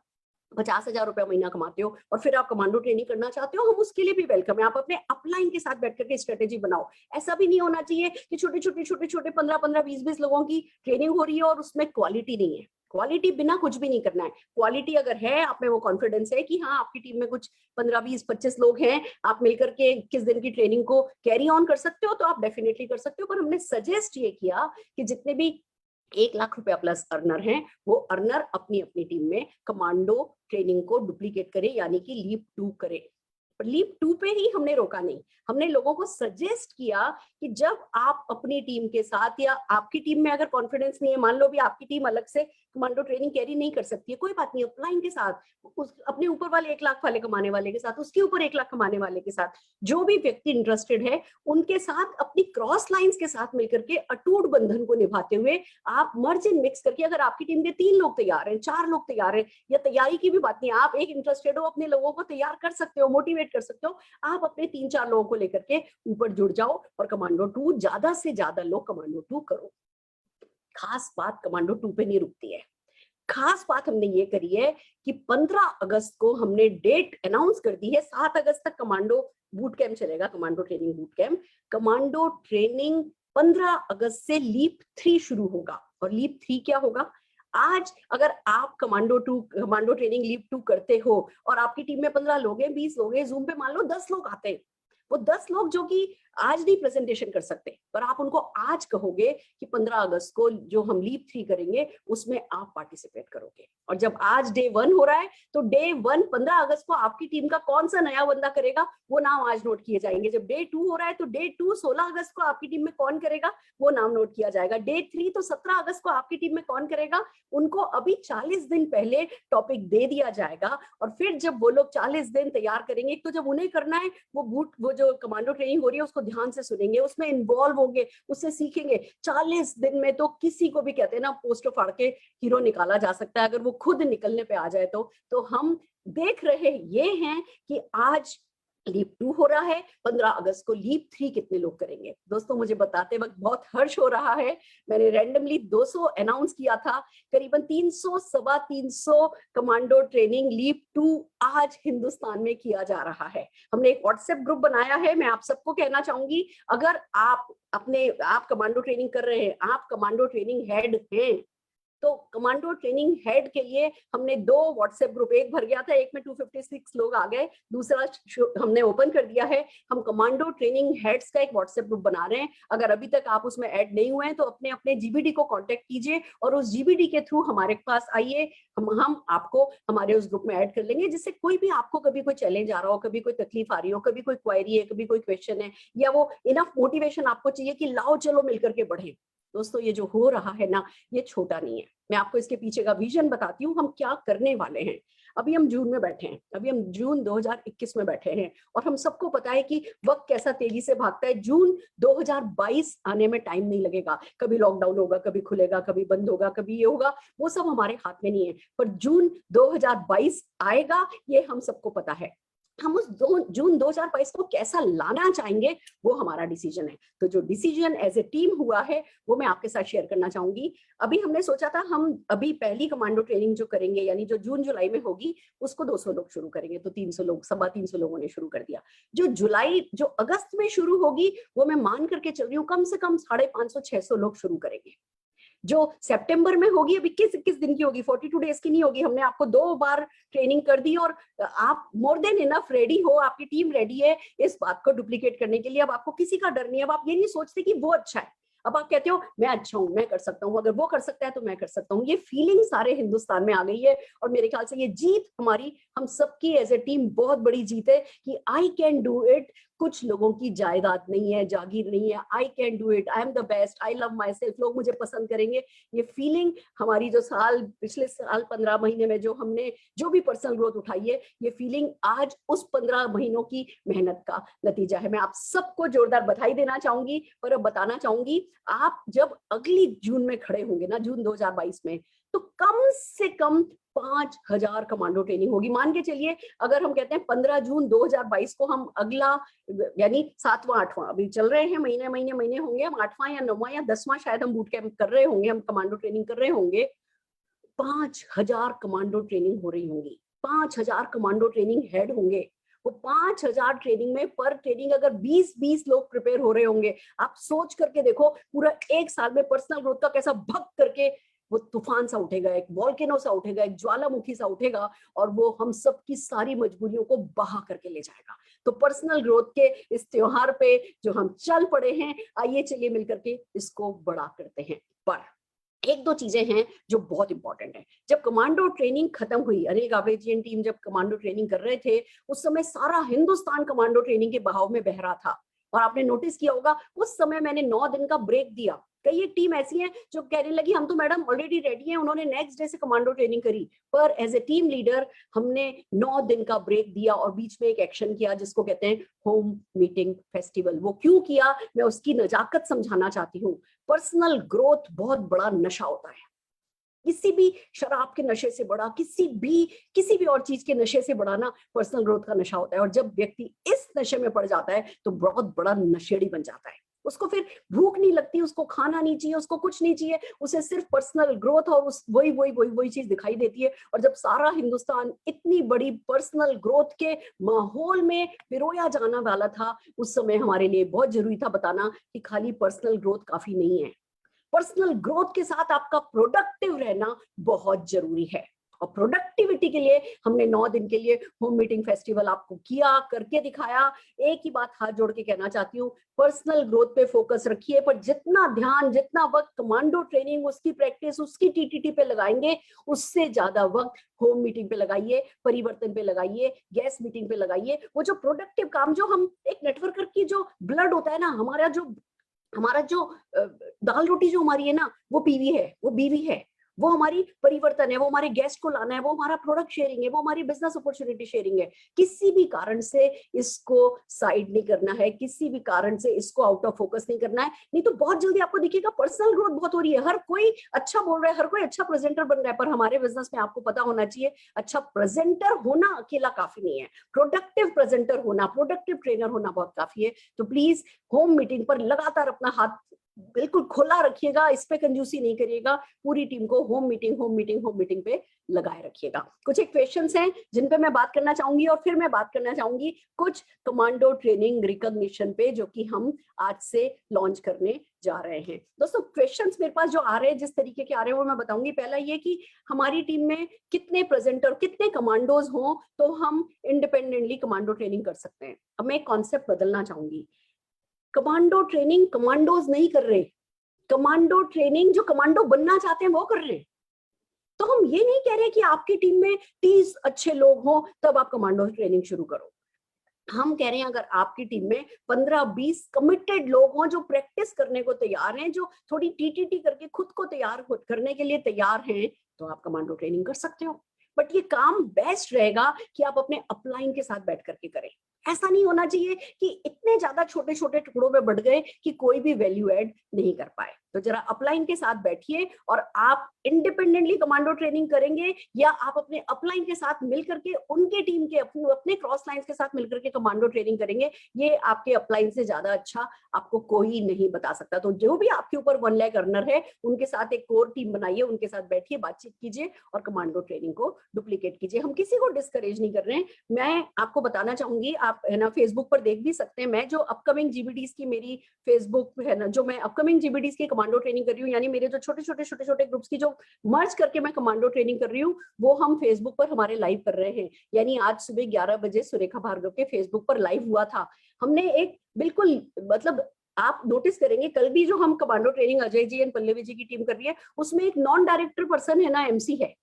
50,000 रुपया महीना कमाते हो और फिर आप कमांडो ट्रेनिंग करना चाहते हो, हम उसके लिए भी वेलकम है। आप अपने अपलाइन के साथ बैठ करके स्ट्रेटेजी बनाओ। ऐसा भी नहीं होना चाहिए कि छोटे 15-15, 20-20 लोगों की ट्रेनिंग हो रही है और उसमें क्वालिटी नहीं है। क्वालिटी बिना कुछ भी नहीं करना है। क्वालिटी अगर है, आप में वो कॉन्फिडेंस है कि हाँ आपकी टीम में कुछ 15-20-25 लोग हैं, आप मिलकर के 21 दिन की ट्रेनिंग को कैरी ऑन कर सकते हो, तो आप डेफिनेटली कर सकते हो। पर हमने सजेस्ट ये किया कि जितने भी 1 लाख रुपया प्लस अर्नर हैं, वो अर्नर अपनी अपनी टीम में कमांडो ट्रेनिंग को डुप्लीकेट करे, यानी कि लीप 2 करे। लीप 2 पे ही हमने रोका नहीं, हमने लोगों को सजेस्ट किया कि जब आप अपनी टीम के साथ, या आपकी टीम में अगर कॉन्फिडेंस नहीं है, मान लो भी आपकी टीम अलग से कमांडो ट्रेनिंग कैरी नहीं कर सकती है, कोई बात नहीं, अपलाइन के साथ, अपने ऊपर वाले 1 लाख वाले कमाने वाले के साथ, उसके ऊपर 1 लाख कमाने वाले के साथ, जो भी व्यक्ति इंटरेस्टेड है उनके साथ अपनी क्रॉस लाइंस के साथ मिलकर के अटूट बंधन को निभाते हुए आप मर्ज इन मिक्स करके, अगर आपकी टीम के 3 लोग तैयार हैं, 4 लोग तैयार हैं, या तैयारी की भी बात नहीं, आप एक इंटरेस्टेड हो, अपने लोगों को तैयार कर सकते हो, मोटिवेट कर सकते हो, आप अपने 3-4 लोगों को लेकर के ऊपर जुड़ जाओ और कमांडो 2, ज्यादा से ज्यादा लोग कमांडो 2 करो। खास बात कमांडो 2 पे नहीं रुकती है। खास बात हमने ये करी है कि 15 अगस्त को हमने डेट अनाउंस कर दी है। 7 अगस्त तक कमांडो बूट कैंप चलेगा, commando training boot camp. Commando training 15 अगस्त से लीप 3 शुरू होगा। और लीप 3 क्या होगा? आज अगर आप कमांडो ट्रेनिंग लीप 2 करते हो और आपकी टीम में 15 लोग हैं, 20 लोग हैं, जूम पे मान लो 10 लोग आते हैं, वो 10 लोग जो कि आज नहीं प्रेजेंटेशन कर सकते, पर आप उनको आज कहोगे कि 15 अगस्त को जो हम लीप 3 करेंगे उसमें आप पार्टिसिपेट करोगे। और जब आज डे 1 हो रहा है तो डे 1 15 अगस्त को आपकी टीम का कौन सा नया बंदा करेगा वो नाम आज नोट किए जाएंगे। जब डे 2 हो रहा है तो डे 2 16 अगस्त को आपकी टीम में कौन करेगा वो नाम नोट किया जाएगा। डे 3 तो 17 अगस्त को आपकी टीम में कौन करेगा, उनको अभी 40 दिन पहले टॉपिक दे दिया जाएगा। और फिर जब वो लोग 40 दिन तैयार करेंगे, तो जब उन्हें करना है वो जो कमांडो ट्रेनिंग हो रही है उसको ध्यान से सुनेंगे, उसमें इन्वॉल्व होंगे, उससे सीखेंगे। 40 दिन में तो किसी को भी कहते हैं ना पोस्टर फाड़ के हीरो निकाला जा सकता है, अगर वो खुद निकलने पे आ जाए तो हम देख रहे ये हैं कि आज लीप 2 हो रहा है, 15 अगस्त को लीप 3 कितने लोग करेंगे। दोस्तों मुझे बताते वक्त बहुत हर्ष हो रहा है, मैंने रैंडमली 200 अनाउंस किया था, करीबन 300 सवा 300 कमांडो ट्रेनिंग लीप 2 आज हिंदुस्तान में किया जा रहा है। हमने एक व्हाट्सएप ग्रुप बनाया है, मैं आप सबको कहना चाहूंगी अगर आप कमांडो ट्रेनिंग कर रहे हैं, आप कमांडो ट्रेनिंग हेड हैं, तो कमांडो ट्रेनिंग हेड के लिए हमने 2 व्हाट्सएप ग्रुप, एक भर गया था, एक में 256 लोग आ गए, दूसरा हमने ओपन कर दिया है। हम कमांडो ट्रेनिंग हेड्स का एक व्हाट्सएप ग्रुप बना रहे हैं। अगर अभी तक आप उसमें ऐड नहीं हुए हैं तो अपने अपने जीबीडी को कांटेक्ट कीजिए और उस जीबीडी के थ्रू हमारे पास आइए, हम आपको हमारे उस ग्रुप में ऐड कर लेंगे, जिससे कोई भी आपको कभी कोई चैलेंज आ रहा हो, कभी कोई तकलीफ आ रही हो, कभी कोई क्वेरी है, कभी कोई क्वेश्चन है, या वो इनफ मोटिवेशन आपको चाहिए कि लाओ चलो मिलकर के बढ़े। दोस्तों ये जो हो रहा है ना, ये छोटा नहीं है। मैं आपको इसके पीछे का विजन बताती हूँ, हम क्या करने वाले हैं। अभी हम जून में बैठे हैं, अभी हम जून 2021 में बैठे हैं, और हम सबको पता है कि वक्त कैसा तेजी से भागता है। जून 2022 आने में टाइम नहीं लगेगा, कभी लॉकडाउन होगा, कभी खुलेगा, कभी बंद होगा, कभी ये होगा, वो सब हमारे हाथ में नहीं है, पर जून 2022 आएगा, ये हम सबको पता है। हम उस जून 2022 को कैसा लाना चाहेंगे वो हमारा डिसीजन है। तो जो डिसीजन एज ए टीम हुआ है वो मैं आपके साथ शेयर करना चाहूंगी। अभी हमने सोचा था हम अभी पहली कमांडो ट्रेनिंग जो करेंगे, यानी जो जून जुलाई में होगी, उसको 200 लोग शुरू करेंगे, तो 300 लोग, सवा 300 लोगों ने शुरू कर दिया। जो अगस्त में शुरू होगी वो मैं मान करके चल रही हूँ कम से कम 550-600 लोग शुरू करेंगे। जो सितंबर में होगी, अब 21 दिन की होगी, 42 डेज की नहीं होगी। हमने आपको 2 बार ट्रेनिंग कर दी और आप मोर देन इनफ रेडी हो, आपकी टीम रेडी है इस बात को डुप्लीकेट करने के लिए। अब आपको किसी का डर नहीं है, अब आप ये नहीं सोचते कि वो अच्छा है, अब आप कहते हो मैं अच्छा हूं, मैं कर सकता हूं, अगर वो कर सकता है तो मैं कर सकता हूं। ये फीलिंग सारे हिंदुस्तान में आ गई है, और मेरे ख्याल से ये जीत हमारी, हम सबकी एज ए टीम बहुत बड़ी जीत है कि आई कैन डू इट। कुछ लोगों की जायदाद नहीं है, जागीर नहीं है, I can do it, I am the best, I love my self, लोग मुझे पसंद करेंगे। ये फीलिंग हमारी जो पिछले साल 15 महीने में जो हमने जो भी पर्सनल ग्रोथ उठाई है, ये फीलिंग आज उस 15 महीनों की मेहनत का नतीजा है। मैं आप सबको जोरदार बधाई देना चाहूंगी, और अब बताना चाहूंगी, आप जब अगली जून में खड़े होंगे ना, जून 2022 में, तो कम से कम 5000 कमांडो ट्रेनिंग होगी। मान के चलिए अगर हम कहते हैं 15 जून 2022 को हम अगला, यानी 7वां 8वां, अभी चल रहे हैं महीने होंगे, हम 8वां या 9वां या 10वां शायद हम बूट कैंप कर रहे होंगे, हम कमांडो ट्रेनिंग कर रहे होंगे, 5000 कमांडो ट्रेनिंग हो रही होंगी, 5000 कमांडो ट्रेनिंग हेड होंगे। वो 5000 ट्रेनिंग में पर ट्रेनिंग अगर 20 लोग प्रिपेयर हो रहे होंगे, आप सोच करके देखो पूरा एक साल में पर्सनल ग्रोथ का कैसा भग करके वो तूफान सा उठेगा, एक वॉल्केनो सा उठेगा, एक ज्वालामुखी सा उठेगा, और वो हम सब की सारी मजबूरियों को बहा करके ले जाएगा। तो पर्सनल ग्रोथ के इस त्योहार पे जो हम चल पड़े हैं, आइए चलिए मिलकर के इसको बड़ा करते हैं। पर 1-2 चीजें हैं जो बहुत इंपॉर्टेंट है। जब कमांडो ट्रेनिंग खत्म हुई, अनिल गावड़ेजियन टीम जब कमांडो ट्रेनिंग कर रहे थे, उस समय सारा हिंदुस्तान कमांडो ट्रेनिंग के बहाव में बह रहा था, और आपने नोटिस किया होगा उस समय मैंने 9 दिन का ब्रेक दिया। कई एक टीम ऐसी है जो कहने लगी हम तो मैडम ऑलरेडी रेडी हैं, उन्होंने नेक्स्ट डे से कमांडो ट्रेनिंग करी, पर एज ए टीम लीडर हमने 9 दिन का ब्रेक दिया और बीच में एक एक्शन किया जिसको कहते हैं होम मीटिंग फेस्टिवल। वो क्यों किया, मैं उसकी नजाकत समझाना चाहती हूँ। पर्सनल ग्रोथ बहुत बड़ा नशा होता है, किसी भी शराब के नशे से बड़ा, किसी भी और चीज के नशे से बड़ा ना पर्सनल ग्रोथ का नशा होता है। और जब व्यक्ति इस नशे में पड़ जाता है तो बहुत बड़ा नशेड़ी बन जाता है। उसको फिर भूख नहीं लगती, उसको खाना नहीं चाहिए, उसको कुछ नहीं चाहिए, उसे सिर्फ पर्सनल ग्रोथ और उस वही चीज दिखाई देती है। और जब सारा हिंदुस्तान इतनी बड़ी पर्सनल ग्रोथ के माहौल में पिरोया जाने वाला था, उस समय हमारे लिए बहुत जरूरी था बताना कि खाली पर्सनल ग्रोथ काफी नहीं है, पर्सनल ग्रोथ के साथ आपका प्रोडक्टिव रहना बहुत जरूरी है। और प्रोडक्टिविटी के लिए हमने 9 दिन के लिए होम मीटिंग फेस्टिवल आपको किया, करके दिखाया। एक ही बात हाथ जोड़ के कहना चाहती हूँ, पर्सनल ग्रोथ पे फोकस रखिए, पर जितना ध्यान, जितना वक्त कमांडो ट्रेनिंग, उसकी प्रैक्टिस, उसकी टीटीटी पे लगाएंगे, उससे ज्यादा वक्त होम मीटिंग पे लगाइए, परिवर्तन पे लगाइए, गैस मीटिंग पे लगाइए। वो जो प्रोडक्टिव काम, जो हम एक नेटवर्कर की जो ब्लड होता है ना, हमारा जो दाल रोटी जो हमारी है ना, वो पीवी है, वो बीवी है, वो हमारी परिवर्तन है, वो हमारे गेस्ट को लाना है, वो हमारा प्रोडक्ट शेयरिंग है, वो हमारी बिजनेस अपॉर्चुनिटी शेयरिंग है। किसी भी कारण से इसको साइड नहीं करना है, किसी भी कारण से इसको आउट ऑफ फोकस नहीं करना है, नहीं तो बहुत जल्दी आपको दिखेगा पर्सनल ग्रोथ बहुत हो रही है, हर कोई अच्छा बोल रहा है, हर कोई अच्छा प्रेजेंटर बन रहा है, पर हमारे बिजनेस में आपको पता होना चाहिए, अच्छा प्रेजेंटर होना अकेला काफी नहीं है, प्रोडक्टिव प्रेजेंटर होना, प्रोडक्टिव ट्रेनर होना बहुत काफी है। तो प्लीज होम मीटिंग पर लगातार अपना हाथ बिल्कुल खुला रखिएगा, इस पे कंजूसी नहीं करिएगा, पूरी टीम को होम मीटिंग पे लगाए रखिएगा। कुछ एक क्वेश्चंस हैं जिन पे मैं बात करना चाहूंगी, और फिर मैं बात करना चाहूंगी कुछ कमांडो ट्रेनिंग रिकॉग्निशन पे, जो कि हम आज से लॉन्च करने जा रहे हैं। दोस्तों क्वेश्चंस मेरे पास जो आ रहे हैं, जिस तरीके के आ रहे हैं वो मैं बताऊंगी। पहला ये कि हमारी टीम में कितने प्रेजेंटर, कितने कमांडोज हों तो हम इंडिपेंडेंटली कमांडो ट्रेनिंग कर सकते हैं। अब मैं एक कॉन्सेप्ट बदलना चाहूंगी, कमांडो ट्रेनिंग कमांडोज नहीं कर रहे, कमांडो ट्रेनिंग जो कमांडो बनना चाहते हैं वो कर रहे हैं। तो हम ये नहीं कह रहे कि आपकी टीम में 30 अच्छे लोग हों तब आप कमांडो ट्रेनिंग शुरू करो। हम कह रहे हैं अगर आपकी टीम में 15-20 कमिटेड लोग हों जो प्रैक्टिस करने को तैयार हैं, जो थोड़ी टीटीटी करके खुद को तैयार करने के लिए तैयार हैं, तो आप कमांडो ट्रेनिंग कर सकते हो। बट ये काम बेस्ट रहेगा कि आप अपने अपलाइन के साथ बैठ करके करें। ऐसा नहीं होना चाहिए कि इतने ज्यादा छोटे छोटे टुकड़ों में बढ़ गए कि कोई भी वैल्यू ऐड नहीं कर पाए। तो जरा अपलाइन के साथ बैठिए और आप इंडिपेंडेंटली कमांडो ट्रेनिंग करेंगे या आप अपने अपलाइन के साथ मिलकर के उनके टीम के अपने क्रॉस लाइंस के साथ मिलकर के कमांडो ट्रेनिंग करेंगे, ये आपके अपलाइन से ज्यादा अच्छा आपको कोई नहीं बता सकता। तो जो भी आपके ऊपर 1 लाख अर्नर है उनके साथ एक कोर टीम बनाइए, उनके साथ बैठिए, बातचीत कीजिए और कमांडो ट्रेनिंग को डुप्लीकेट कीजिए। हम किसी को डिस्करेज नहीं कर रहे हैं। मैं आपको बताना चाहूंगी, आप है ना फेसबुक पर देख भी सकते हैं, मैं जो अपकमिंग जीबीडीज की मेरी फेसबुक है ना, जो मैं अपकमिंग जीबीडीज की कमांडो ट्रेनिंग कर रही हूँ, यानी मेरे जो छोटे छोटे ग्रुप्स की जो मर्ज करके मैं कमांडो ट्रेनिंग कर रही हूँ, वो हम फेसबुक पर हमारे लाइव कर रहे हैं। यानी आज सुबह 11 बजे सुरेखा भार्गव के फेसबुक पर लाइव हुआ था। हमने एक बिल्कुल मतलब आप नोटिस करेंगे कल भी जो हम commando training Ajay ji and Pallavi ji की टीम कर रही है, उसमें एक नॉन डायरेक्टर पर्सन है ना, एमसी है।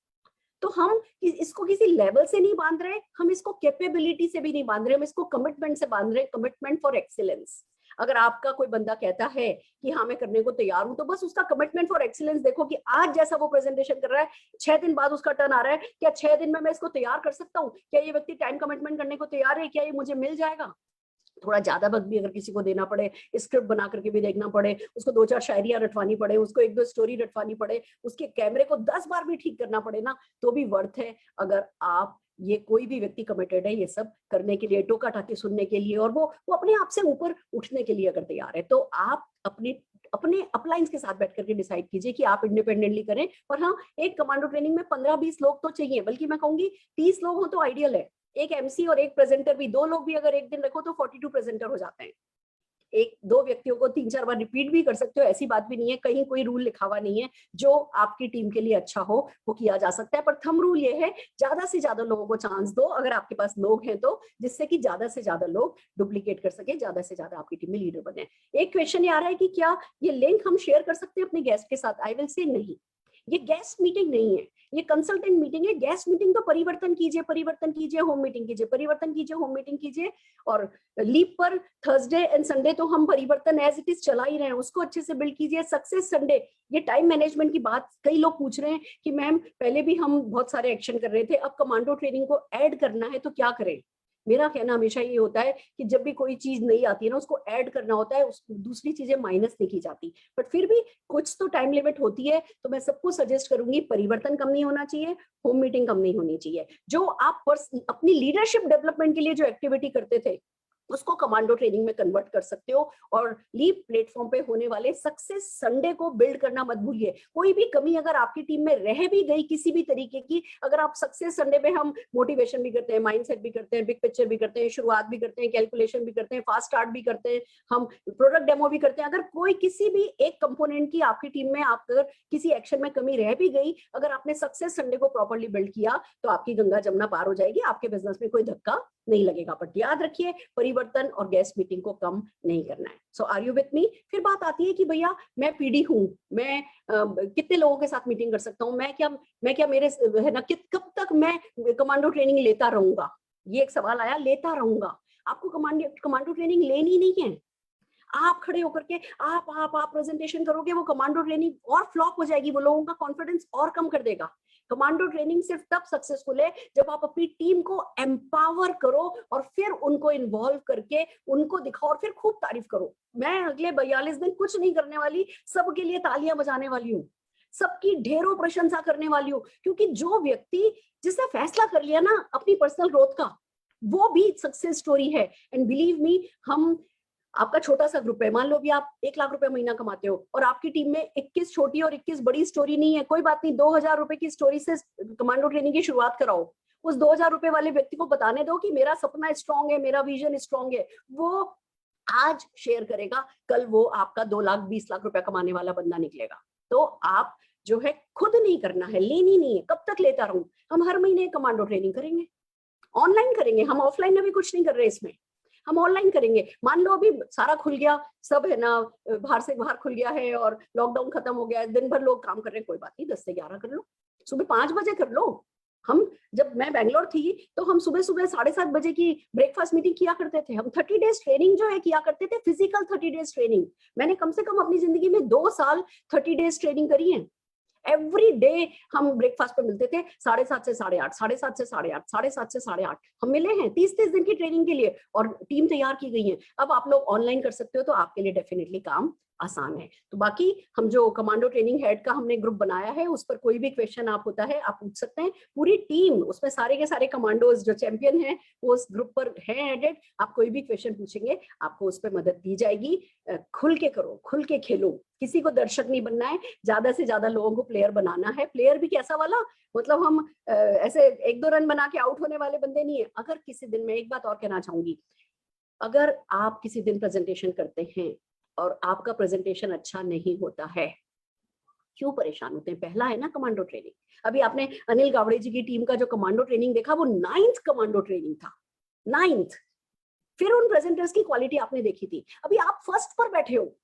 तो हम इसको किसी लेवल से नहीं बांध रहे, हम इसको कैपेबिलिटी से भी नहीं बांध रहे, हम इसको कमिटमेंट से बांध रहे, कमिटमेंट फॉर एक्सीलेंस। अगर आपका कोई बंदा कहता है कि हाँ मैं करने को तैयार हूं, तो बस उसका कमिटमेंट फॉर एक्सीलेंस देखो कि आज जैसा वो प्रेजेंटेशन कर रहा है, 6 दिन बाद उसका टर्न आ रहा है, क्या 6 दिन में मैं इसको तैयार कर सकता हूँ? क्या ये व्यक्ति टाइम कमिटमेंट करने को तैयार है? क्या ये मुझे मिल जाएगा? थोड़ा ज्यादा वक्त भी अगर किसी को देना पड़े, स्क्रिप्ट बना करके भी देखना पड़े, उसको 2-4 शायरियां रटवानी पड़े, उसको 1-2 स्टोरी रटवानी पड़े, उसके कैमरे को 10 बार भी ठीक करना पड़े ना, तो भी वर्थ है। अगर आप ये कोई भी व्यक्ति कमिटेड है ये सब करने के लिए, टोका टाकी सुनने के लिए, और वो अपने आप से ऊपर उठने के लिए अगर तैयार है, तो आप अपने अपलाइंस के साथ बैठ करके डिसाइड कीजिए कि आप इंडिपेंडेंटली करें। और हाँ, एक कमांडो ट्रेनिंग में 15-20 लोग तो चाहिए, बल्कि मैं कहूंगी 30 लोग हो तो आइडियल है। एक एमसी और एक प्रेजेंटर भी, 2 लोग भी अगर एक दिन रखो तो 42 प्रेजेंटर हो जाते हैं। 1-2 व्यक्तियों को 3-4 बार रिपीट भी कर सकते हो, ऐसी बात भी नहीं है, कहीं कोई रूल लिखा हुआ नहीं है। जो आपकी टीम के लिए अच्छा हो वो किया जा सकता है, पर थंब रूल ये है, ज्यादा से ज्यादा लोगों को चांस दो अगर आपके पास लोग हैं तो, जिससे कि ज्यादा से ज्यादा लोग डुप्लीकेट कर सके, ज्यादा से ज्यादा आपकी टीम में लीडर बने। एक क्वेश्चन ये आ रहा है कि क्या ये लिंक हम शेयर कर सकते हैं अपने गेस्ट के साथ? आई विल से नहीं, ये गेस्ट मीटिंग नहीं है, ये कंसल्टेंट मीटिंग है। गेस्ट मीटिंग तो परिवर्तन कीजिए, होम मीटिंग कीजिए, परिवर्तन कीजिए, होम मीटिंग कीजिए। और लीप पर थर्सडे एंड संडे तो हम परिवर्तन एज इट इज चला ही रहे हैं, उसको अच्छे से बिल्ड कीजिए। सक्सेस संडे, ये टाइम मैनेजमेंट की बात कई लोग पूछ रहे हैं कि मैम पहले भी हम बहुत सारे एक्शन कर रहे थे, अब कमांडो ट्रेनिंग को ऐड करना है तो क्या करें? मेरा कहना हमेशा ये होता है कि जब भी कोई चीज नई आती है ना, उसको ऐड करना होता है, उस दूसरी चीजें माइनस नहीं की जाती। बट फिर भी कुछ तो टाइम लिमिट होती है, तो मैं सबको सजेस्ट करूंगी परिवर्तन कम नहीं होना चाहिए, होम मीटिंग कम नहीं होनी चाहिए। जो आप अपनी लीडरशिप डेवलपमेंट के लिए जो एक्टिविटी करते थे, उसको कमांडो ट्रेनिंग में कन्वर्ट कर सकते हो। और लीप प्लेटफॉर्म पे होने वाले सक्सेस संडे को बिल्ड करना मत भूलिए। कोई भी कमी अगर आपकी टीम में रह भी गई किसी भी तरीके की, अगर आप सक्सेस संडे पे, हम मोटिवेशन भी करते हैं, माइंडसेट भी करते हैं, बिग पिक्चर भी करते हैं, शुरुआत भी करते हैं, कैलकुलेशन भी करते हैं, फास्ट स्टार्ट भी करते हैं, हम प्रोडक्ट डेमो भी करते हैं। अगर कोई किसी भी एक कंपोनेंट की आपकी टीम में आप अगर किसी एक्शन में कमी रह भी गई, अगर आपने सक्सेस संडे को प्रॉपर्ली बिल्ड किया तो आपकी गंगा जमुना पार हो जाएगी, आपके बिजनेस में कोई धक्का नहीं लगेगा। बट याद रखिए, परिवर्तन और गेस्ट मीटिंग को कम नहीं करना है। सो आर यू विथ मी? फिर बात आती है कि भैया मैं पीडी हूं, मैं कितने लोगों के साथ मीटिंग कर सकता हूँ, मैं क्या मेरे है ना, कब तक मैं कमांडो ट्रेनिंग लेता रहूंगा? ये एक सवाल आया, लेता रहूंगा। आपको कमांडो ट्रेनिंग लेनी नहीं है। आप खड़े होकर के आप प्रेजेंटेशन करोगे, वो कमांडो ट्रेनिंग और फ्लॉप हो जाएगी, वो लोगों का कॉन्फिडेंस और कम कर देगा। कमांडो ट्रेनिंग सिर्फ तब सक्सेसफुल है जब आप अपनी टीम को एम्पावर करो और फिर उनको इन्वॉल्व करके उनको दिखाओ और फिर खूब तारीफ करो। मैं अगले 42 दिन कुछ नहीं करने वाली, सबके लिए तालियां बजाने वाली हूँ, सबकी ढेरों प्रशंसा करने वाली हूँ, क्योंकि जो व्यक्ति जिसने फैसला कर लिया ना अपनी पर्सनल ग्रोथ का, वो भी सक्सेस स्टोरी है। एंड बिलीव मी, हम आपका छोटा सा ग्रुप है, मान लो भी आप 1 लाख रुपए महीना कमाते हो और आपकी टीम में 21 छोटी और 21 बड़ी स्टोरी नहीं है, कोई बात नहीं, 2000 रुपए की स्टोरी से कमांडो ट्रेनिंग की शुरुआत कराओ। उस 2000 रुपए वाले व्यक्ति को बताने दो कि मेरा सपना स्ट्रांग है, मेरा विजन स्ट्रांग है। वो आज शेयर करेगा, कल वो आपका 2 लाख 20 लाख रुपया कमाने वाला बंदा निकलेगा। तो आप जो है खुद नहीं करना है, लेनी नहीं है। कब तक लेता रहूं? हम हर महीने कमांडो ट्रेनिंग करेंगे, ऑनलाइन करेंगे, हम ऑफलाइन में भी कुछ नहीं कर रहे इसमें, हम ऑनलाइन करेंगे। मान लो अभी सारा खुल गया, सब है ना, बाहर से बाहर खुल गया है और लॉकडाउन खत्म हो गया है, दिन भर लोग काम कर रहे हैं, कोई बात नहीं, 10 से 11 कर लो, सुबह 5 बजे कर लो। हम जब मैं बैंगलोर थी तो हम सुबह 7:30 बजे की ब्रेकफास्ट मीटिंग किया करते थे। हम 30 डेज ट्रेनिंग जो है किया करते थे, फिजिकल 30 डेज ट्रेनिंग। मैंने कम से कम अपनी जिंदगी में 2 साल 30 डेज ट्रेनिंग करी है। एवरी डे हम ब्रेकफास्ट पे मिलते थे, 7:30 से 8:30, 7:30 से 8:30, 7:30 से 8:30 हम मिले हैं 30-30 दिन की ट्रेनिंग के लिए और टीम तैयार की गई है। अब आप लोग ऑनलाइन कर सकते हो तो आपके लिए डेफिनेटली काम आसान है। तो बाकी हम जो कमांडो ट्रेनिंग हेड का हमने ग्रुप बनाया है, उस पर कोई भी क्वेश्चन आप होता है आप पूछ सकते हैं। पूरी टीम, उसमें सारे के सारे कमांडोज जो चैंपियन हैं वो उस ग्रुप पर है एडेड। आप कोई भी क्वेश्चन पूछेंगे आपको उस पर मदद दी जाएगी। खुल के करो, खुल के खेलो, किसी को दर्शक नहीं बनना है, ज्यादा से ज्यादा लोगों को प्लेयर बनाना है। प्लेयर भी कैसा वाला, मतलब हम ऐसे 1-2 रन बना के आउट होने वाले बंदे नहीं है। अगर किसी दिन, मैं एक बात और कहना चाहूंगी, अगर आप किसी दिन प्रेजेंटेशन करते हैं और आपका प्रेजेंटेशन अच्छा नहीं होता है, क्यों परेशान होते हैं? पहला है ना कमांडो ट्रेनिंग। अभी आपने अनिल गावड़े जी की टीम का जो कमांडो ट्रेनिंग देखा, वो 9th कमांडो ट्रेनिंग था, 9th। फिर उन प्रेजेंटर्स की क्वालिटी आपने देखी थी। अभी आप फर्स्ट पर बैठे हो,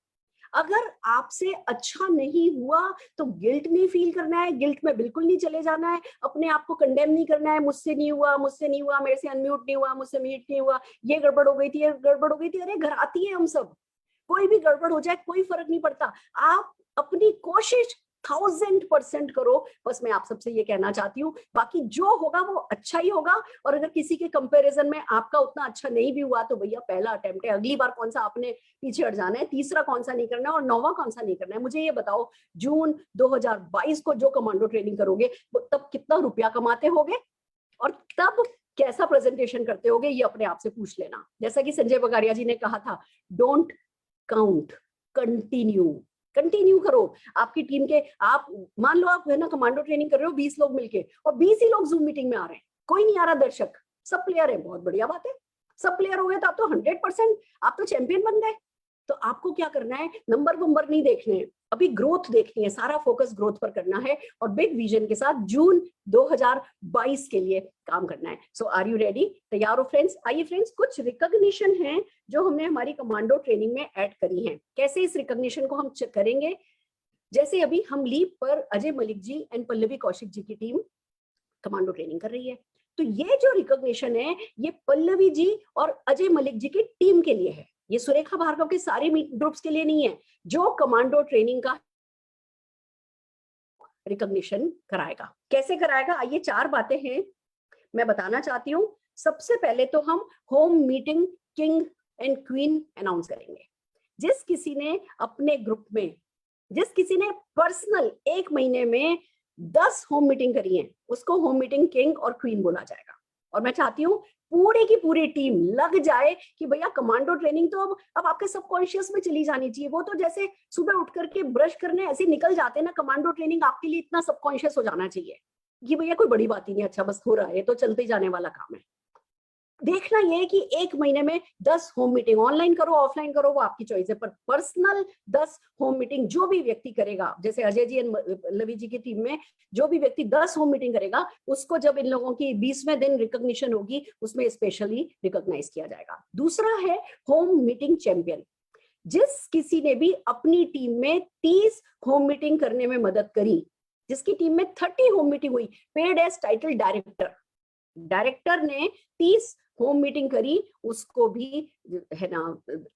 अगर आपसे अच्छा नहीं हुआ तो गिल्ट नहीं फील करना है, गिल्ट में बिल्कुल नहीं चले जाना है, अपने आप को कंडेम नहीं करना है, मुझसे नहीं हुआ, मुझसे नहीं हुआ, मेरे से अनम्यूट नहीं हुआ, मुझसे म्यूट नहीं हुआ, ये गड़बड़ हो गई थी, ये गड़बड़ हो गई थी। अरे घर आती है हम सब, कोई भी गड़बड़ हो जाए कोई फर्क नहीं पड़ता। आप अपनी कोशिश 1000% करो, बस मैं आप सबसे ये कहना चाहती हूँ। बाकी जो होगा वो अच्छा ही होगा, और अगर किसी के कंपैरिजन में आपका उतना अच्छा नहीं भी हुआ तो भैया पहला अटेम्प्ट है, अगली बार कौन सा आपने पीछे हट जाना है, तीसरा कौन सा नहीं करना है और 9वां कौन सा नहीं करना है। मुझे ये बताओ, जून 2022 को जो कमांडो ट्रेनिंग करोगे तब कितना रुपया कमाते होगे और तब कैसा प्रेजेंटेशन करते होगे, ये अपने आप से पूछ लेना। जैसा कि संजय बगारिया जी ने कहा था, डोंट काउंट, कंटिन्यू करो। आपकी टीम के, आप मान लो आप है ना कमांडो ट्रेनिंग कर रहे हो 20 लोग मिलके और 20 ही लोग जूम मीटिंग में आ रहे हैं, कोई नहीं आ रहा दर्शक, सब प्लेयर है, बहुत बढ़िया बात है। सब प्लेयर हो गए तो आप तो 100%, आप तो चैंपियन बन गए। तो आपको क्या करना है, नंबर नहीं देखने हैं, अभी ग्रोथ देखनी है, सारा फोकस ग्रोथ पर करना है और बिग विजन के साथ जून 2022 के लिए काम करना है। सो आर यू रेडी? तैयार हो फ्रेंड्स? आइए फ्रेंड्स, कुछ रिकॉग्निशन है जो हमने हमारी कमांडो ट्रेनिंग में ऐड करी है। कैसे इस रिकॉग्निशन को हम करेंगे? जैसे अभी हम लीप पर अजय मलिक जी एंड पल्लवी कौशिक जी की टीम कमांडो ट्रेनिंग कर रही है, तो ये जो रिकॉग्निशन है ये पल्लवी जी और अजय मलिक जी की टीम के लिए है, ये सुरेखा भार्गव के सारे ग्रुप्स के लिए नहीं है। जो कमांडो ट्रेनिंग का रिकॉग्निशन कराएगा, कैसे कराएगा? आइए 4 बातें हैं मैं बताना चाहती हूँ। सबसे पहले तो हम home meeting king and queen announce करेंगे। जिस किसी ने अपने ग्रुप में, जिस किसी ने पर्सनल 1 महीने में 10 होम मीटिंग करी है, उसको होम मीटिंग किंग और क्वीन बोला जाएगा। और मैं चाहती हूँ पूरी की पूरी टीम लग जाए कि भैया कमांडो ट्रेनिंग तो अब आपके सबकॉन्शियस में चली जानी चाहिए। वो तो जैसे सुबह उठ करके ब्रश करने ऐसे निकल जाते हैं ना, कमांडो ट्रेनिंग आपके लिए इतना सबकॉन्शियस हो जाना चाहिए कि भैया कोई बड़ी बात ही नहीं, अच्छा बस हो रहा है, तो चलते ही जाने वाला काम है। देखना ये है कि 1 महीने में 10 होम मीटिंग, ऑनलाइन करो ऑफलाइन करो वो आपकी चॉइस है, पर पर्सनल 10 होम मीटिंग जो भी व्यक्ति करेगा, जैसे अजय जी एंड लवी जी की टीम में जो भी व्यक्ति 10 होम मीटिंग करेगा, उसको जब इन लोगों की 20वें दिन रिकॉग्निशन होगी उसमें स्पेशली रिकॉग्नाइज किया जाएगा। दूसरा है होम मीटिंग चैंपियन। जिस किसी ने भी अपनी टीम में 30 होम मीटिंग करने में मदद करी, जिसकी टीम में 30 होम मीटिंग हुई, paid as title director, director ने 30 होम मीटिंग करी, उसको भी है ना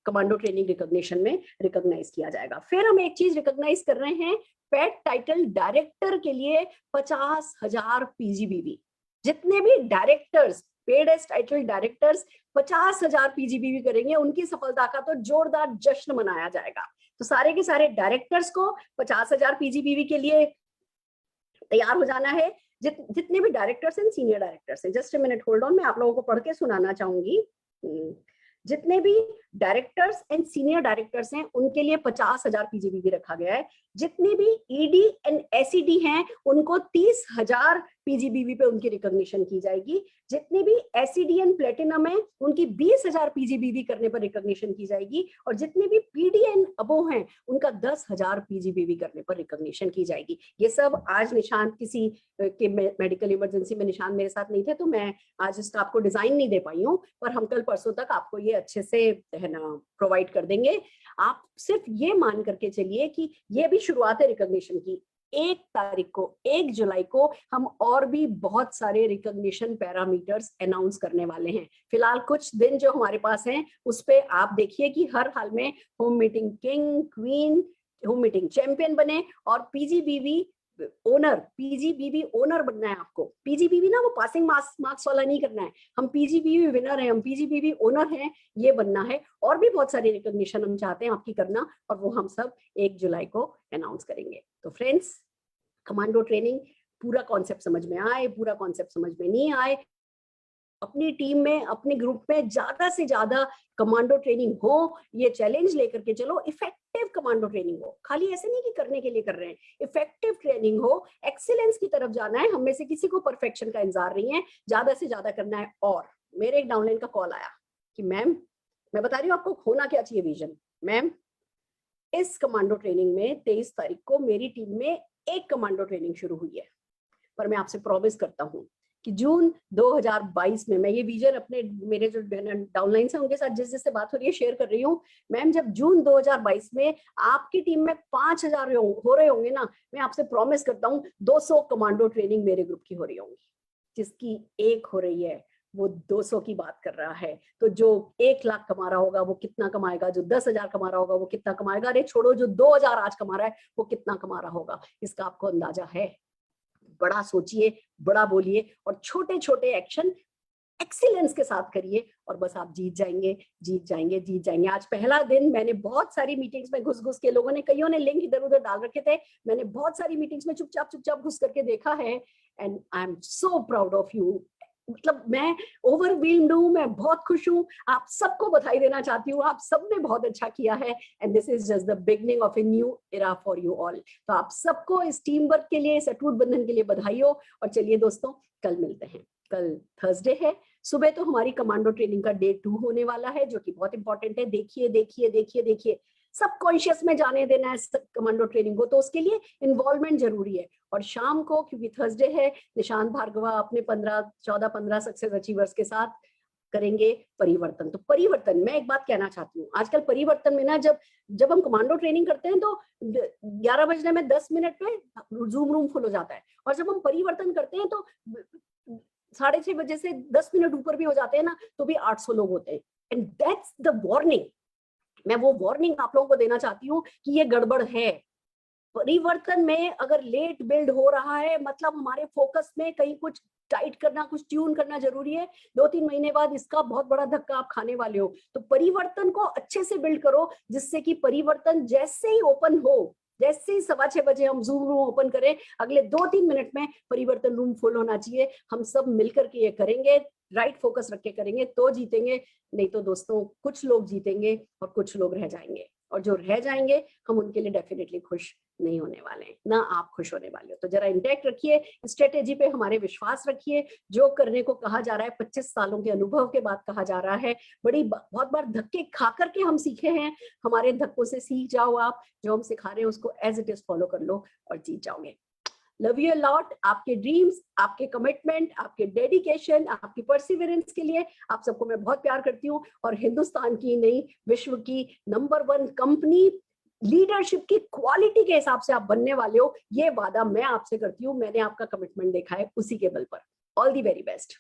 कमांडो ट्रेनिंग रिकॉग्निशन में रिकॉग्नाइज किया जाएगा। फिर हम एक चीज रिकॉग्नाइज कर रहे हैं, पेड टाइटल डायरेक्टर के लिए 50,000 पीजीबीवी। जितने भी directors paid as title directors 50,000 PGBV करेंगे, उनकी सफलता का तो जोरदार जश्न मनाया जाएगा। तो सारे के सारे डायरेक्टर्स को 50,000 पीजीबीवी के लिए तैयार हो जाना है। जितने भी डायरेक्टर्स एंड सीनियर डायरेक्टर्स हैं, just a minute hold on, मैं आप लोगों को पढ़ के सुनाना चाहूंगी। जितने भी डायरेक्टर्स एंड सीनियर डायरेक्टर्स हैं उनके लिए 50,000 पीजीबीवी रखा गया है। जितने भी ईडी एंड एसईडी हैं उनको 30,000 पीजीबीवी पे उनकी रिकॉग्निशन की जाएगी। जितने भी एसईडी एंड प्लेटिनम है उनकी 20,000 पीजीबीवी करने पर रिकॉग्निशन की जाएगी, और जितने भी पीडी एंड अबोव हैं उनका 10,000 पीजीबीवी करने पर रिकॉग्निशन की जाएगी। ये सब आज निशान किसी के मेडिकल इमरजेंसी में निशान मेरे साथ नहीं थे तो मैं आज इसका आपको डिजाइन नहीं दे पाई हूँ, पर हम कल परसों तक आपको ये अच्छे से है ना प्रोवाइड कर देंगे। आप सिर्फ ये मान करके चलिए कि ये भी शुरुआत है रिकॉग्निशन की। 1 तारीख को 1 जुलाई को हम और भी बहुत सारे रिकॉग्निशन पैरामीटर्स अनाउंस करने वाले हैं। फिलहाल कुछ दिन जो हमारे पास हैं उस पे आप देखिए कि हर हाल में home meeting king, queen, home meeting champion बने, और पीजीबीवी ओनर, पीजीबीवी ओनर बनना है आपको। पीजीबीवी ना वो पासिंग मार्क्स वाला नहीं करना है, हम पीजीबीवी विनर हैं, हम पीजीबीवी ओनर हैं, ये बनना है। और भी बहुत सारी रिकॉग्निशन हम चाहते हैं आपकी करना, और वो हम सब 1 जुलाई को अनाउंस करेंगे। तो फ्रेंड्स, कमांडो ट्रेनिंग पूरा कॉन्सेप्ट समझ में आए, पूरा कॉन्सेप्ट समझ में नहीं आए, अपनी टीम में अपने ग्रुप में ज्यादा से ज्यादा कमांडो ट्रेनिंग हो, ये चैलेंज लेकर के चलो। इफेक्टिव कमांडो ट्रेनिंग हो, खाली ऐसे नहीं कि करने के लिए कर रहे हैं, इफेक्टिव ट्रेनिंग हो, एक्सीलेंस की तरफ जाना है। हम में से किसी को परफेक्शन का इंतजार नहीं है, ज्यादा से ज्यादा करना है। और मेरे एक डाउनलाइन का कॉल आया कि मैम, मैं बता रही हूँ आपको होना क्या चाहिए विजन। मैम, इस कमांडो ट्रेनिंग में 23 तारीख को मेरी टीम में एक कमांडो ट्रेनिंग शुरू हुई है, पर मैं आपसे प्रॉमिस करता हूँ कि जून 2022 में मैं ये विजन अपने मेरे जो डाउनलाइन है उनके साथ जिस जिससे बात हो रही है शेयर कर रही हूँ। मैम, जब जून 2022 में आपकी टीम में 5,000 हो रहे होंगे ना, मैं आपसे प्रॉमिस करता हूँ 200 कमांडो ट्रेनिंग मेरे ग्रुप की हो रही होंगी। जिसकी एक हो रही है वो 200 की बात कर रहा है, तो जो 1 लाख कमा रहा होगा वो कितना कमाएगा, जो 10,000 कमा रहा होगा वो कितना कमाएगा, अरे छोड़ो, जो 2,000 आज कमा रहा है वो कितना कमा रहा होगा, इसका आपको अंदाजा है। बड़ा सोचिए, बड़ा बोलिए, और छोटे छोटे एक्शन एक्सीलेंस के साथ करिए, और बस आप जीत जाएंगे, जीत जाएंगे, जीत जाएंगे। आज पहला दिन मैंने बहुत सारी मीटिंग्स में घुस घुस के, लोगों ने कईयों ने लिंक इधर उधर डाल रखे थे, मैंने बहुत सारी मीटिंग्स में चुपचाप घुस करके देखा है, and I am so proud of you. मतलब मैं ओवरवेल्म्ड हूँ, मैं बहुत खुश हूँ, आप सबको बधाई देना चाहती हूँ, आप सबने बहुत अच्छा किया है, and this is just the beginning of a new era for you all. तो आप सबको इस टीम वर्क के लिए, इस अटूट बंधन के लिए बधाई हो। और चलिए दोस्तों, कल मिलते हैं। कल थर्सडे है, सुबह तो हमारी कमांडो ट्रेनिंग का डे 2 होने वाला है, जो कि बहुत इंपॉर्टेंट है। देखिए देखिए देखिए देखिए, सब कॉन्शियस में जाने देना है कमांडो ट्रेनिंग को, तो उसके लिए इन्वॉल्वमेंट जरूरी है। और शाम को, क्योंकि थर्सडे है, निशांत भार्गवा अपने 14-15 सक्सेस अचीवर्स के साथ करेंगे परिवर्तन। तो परिवर्तन, मैं एक बात कहना चाहती हूँ, आजकल परिवर्तन में ना, जब हम कमांडो ट्रेनिंग करते हैं तो 11 बजने में 10 मिनट पे जूम रूम फुल हो जाता है, और जब हम परिवर्तन करते हैं तो 6:30 बजे से 10 मिनट ऊपर भी हो जाते हैं ना, तो भी 800 लोग होते हैं। And that's the warning. मैं वो वार्निंग आप लोगों को देना चाहती हूँ कि ये गड़बड़ है। परिवर्तन में अगर लेट बिल्ड हो रहा है, मतलब हमारे फोकस में कहीं कुछ टाइट करना, कुछ ट्यून करना जरूरी है। 2-3 महीने बाद इसका बहुत बड़ा धक्का आप खाने वाले हो। तो परिवर्तन को अच्छे से बिल्ड करो, जिससे कि परिवर्तन जैसे ही ओपन हो, जैसे ही 6:15 हम जूम रूम ओपन करें, अगले 2-3 मिनट में परिवर्तन रूम फुल होना चाहिए। हम सब मिलकर के ये करेंगे, राइट फोकस रख के करेंगे तो जीतेंगे, नहीं तो दोस्तों कुछ लोग जीतेंगे और कुछ लोग रह जाएंगे, और जो रह जाएंगे हम उनके लिए डेफिनेटली खुश नहीं होने वाले हैं, ना आप खुश होने वाले हो। तो जरा इंटैक्ट रखिए, स्ट्रेटेजी पे हमारे विश्वास रखिए। जो करने को कहा जा रहा है, 25 सालों के अनुभव के बाद कहा जा रहा है, बहुत बार धक्के खा करके हम सीखे हैं, हमारे धक्कों से सीख जाओ आप, जो हम सिखा रहे हैं उसको एज इट इज फॉलो कर लो और जीत जाओगे। Love you lot. आपके ड्रीम्स, आपके कमिटमेंट, आपके डेडिकेशन, आपकी परसिवरेंस के लिए आप सबको मैं बहुत प्यार करती हूँ, और हिंदुस्तान की नहीं विश्व की नंबर 1 कंपनी लीडरशिप की क्वालिटी के हिसाब से आप बनने वाले हो, ये वादा मैं आपसे करती हूँ। मैंने आपका कमिटमेंट देखा है उसी के बल पर। All the very best.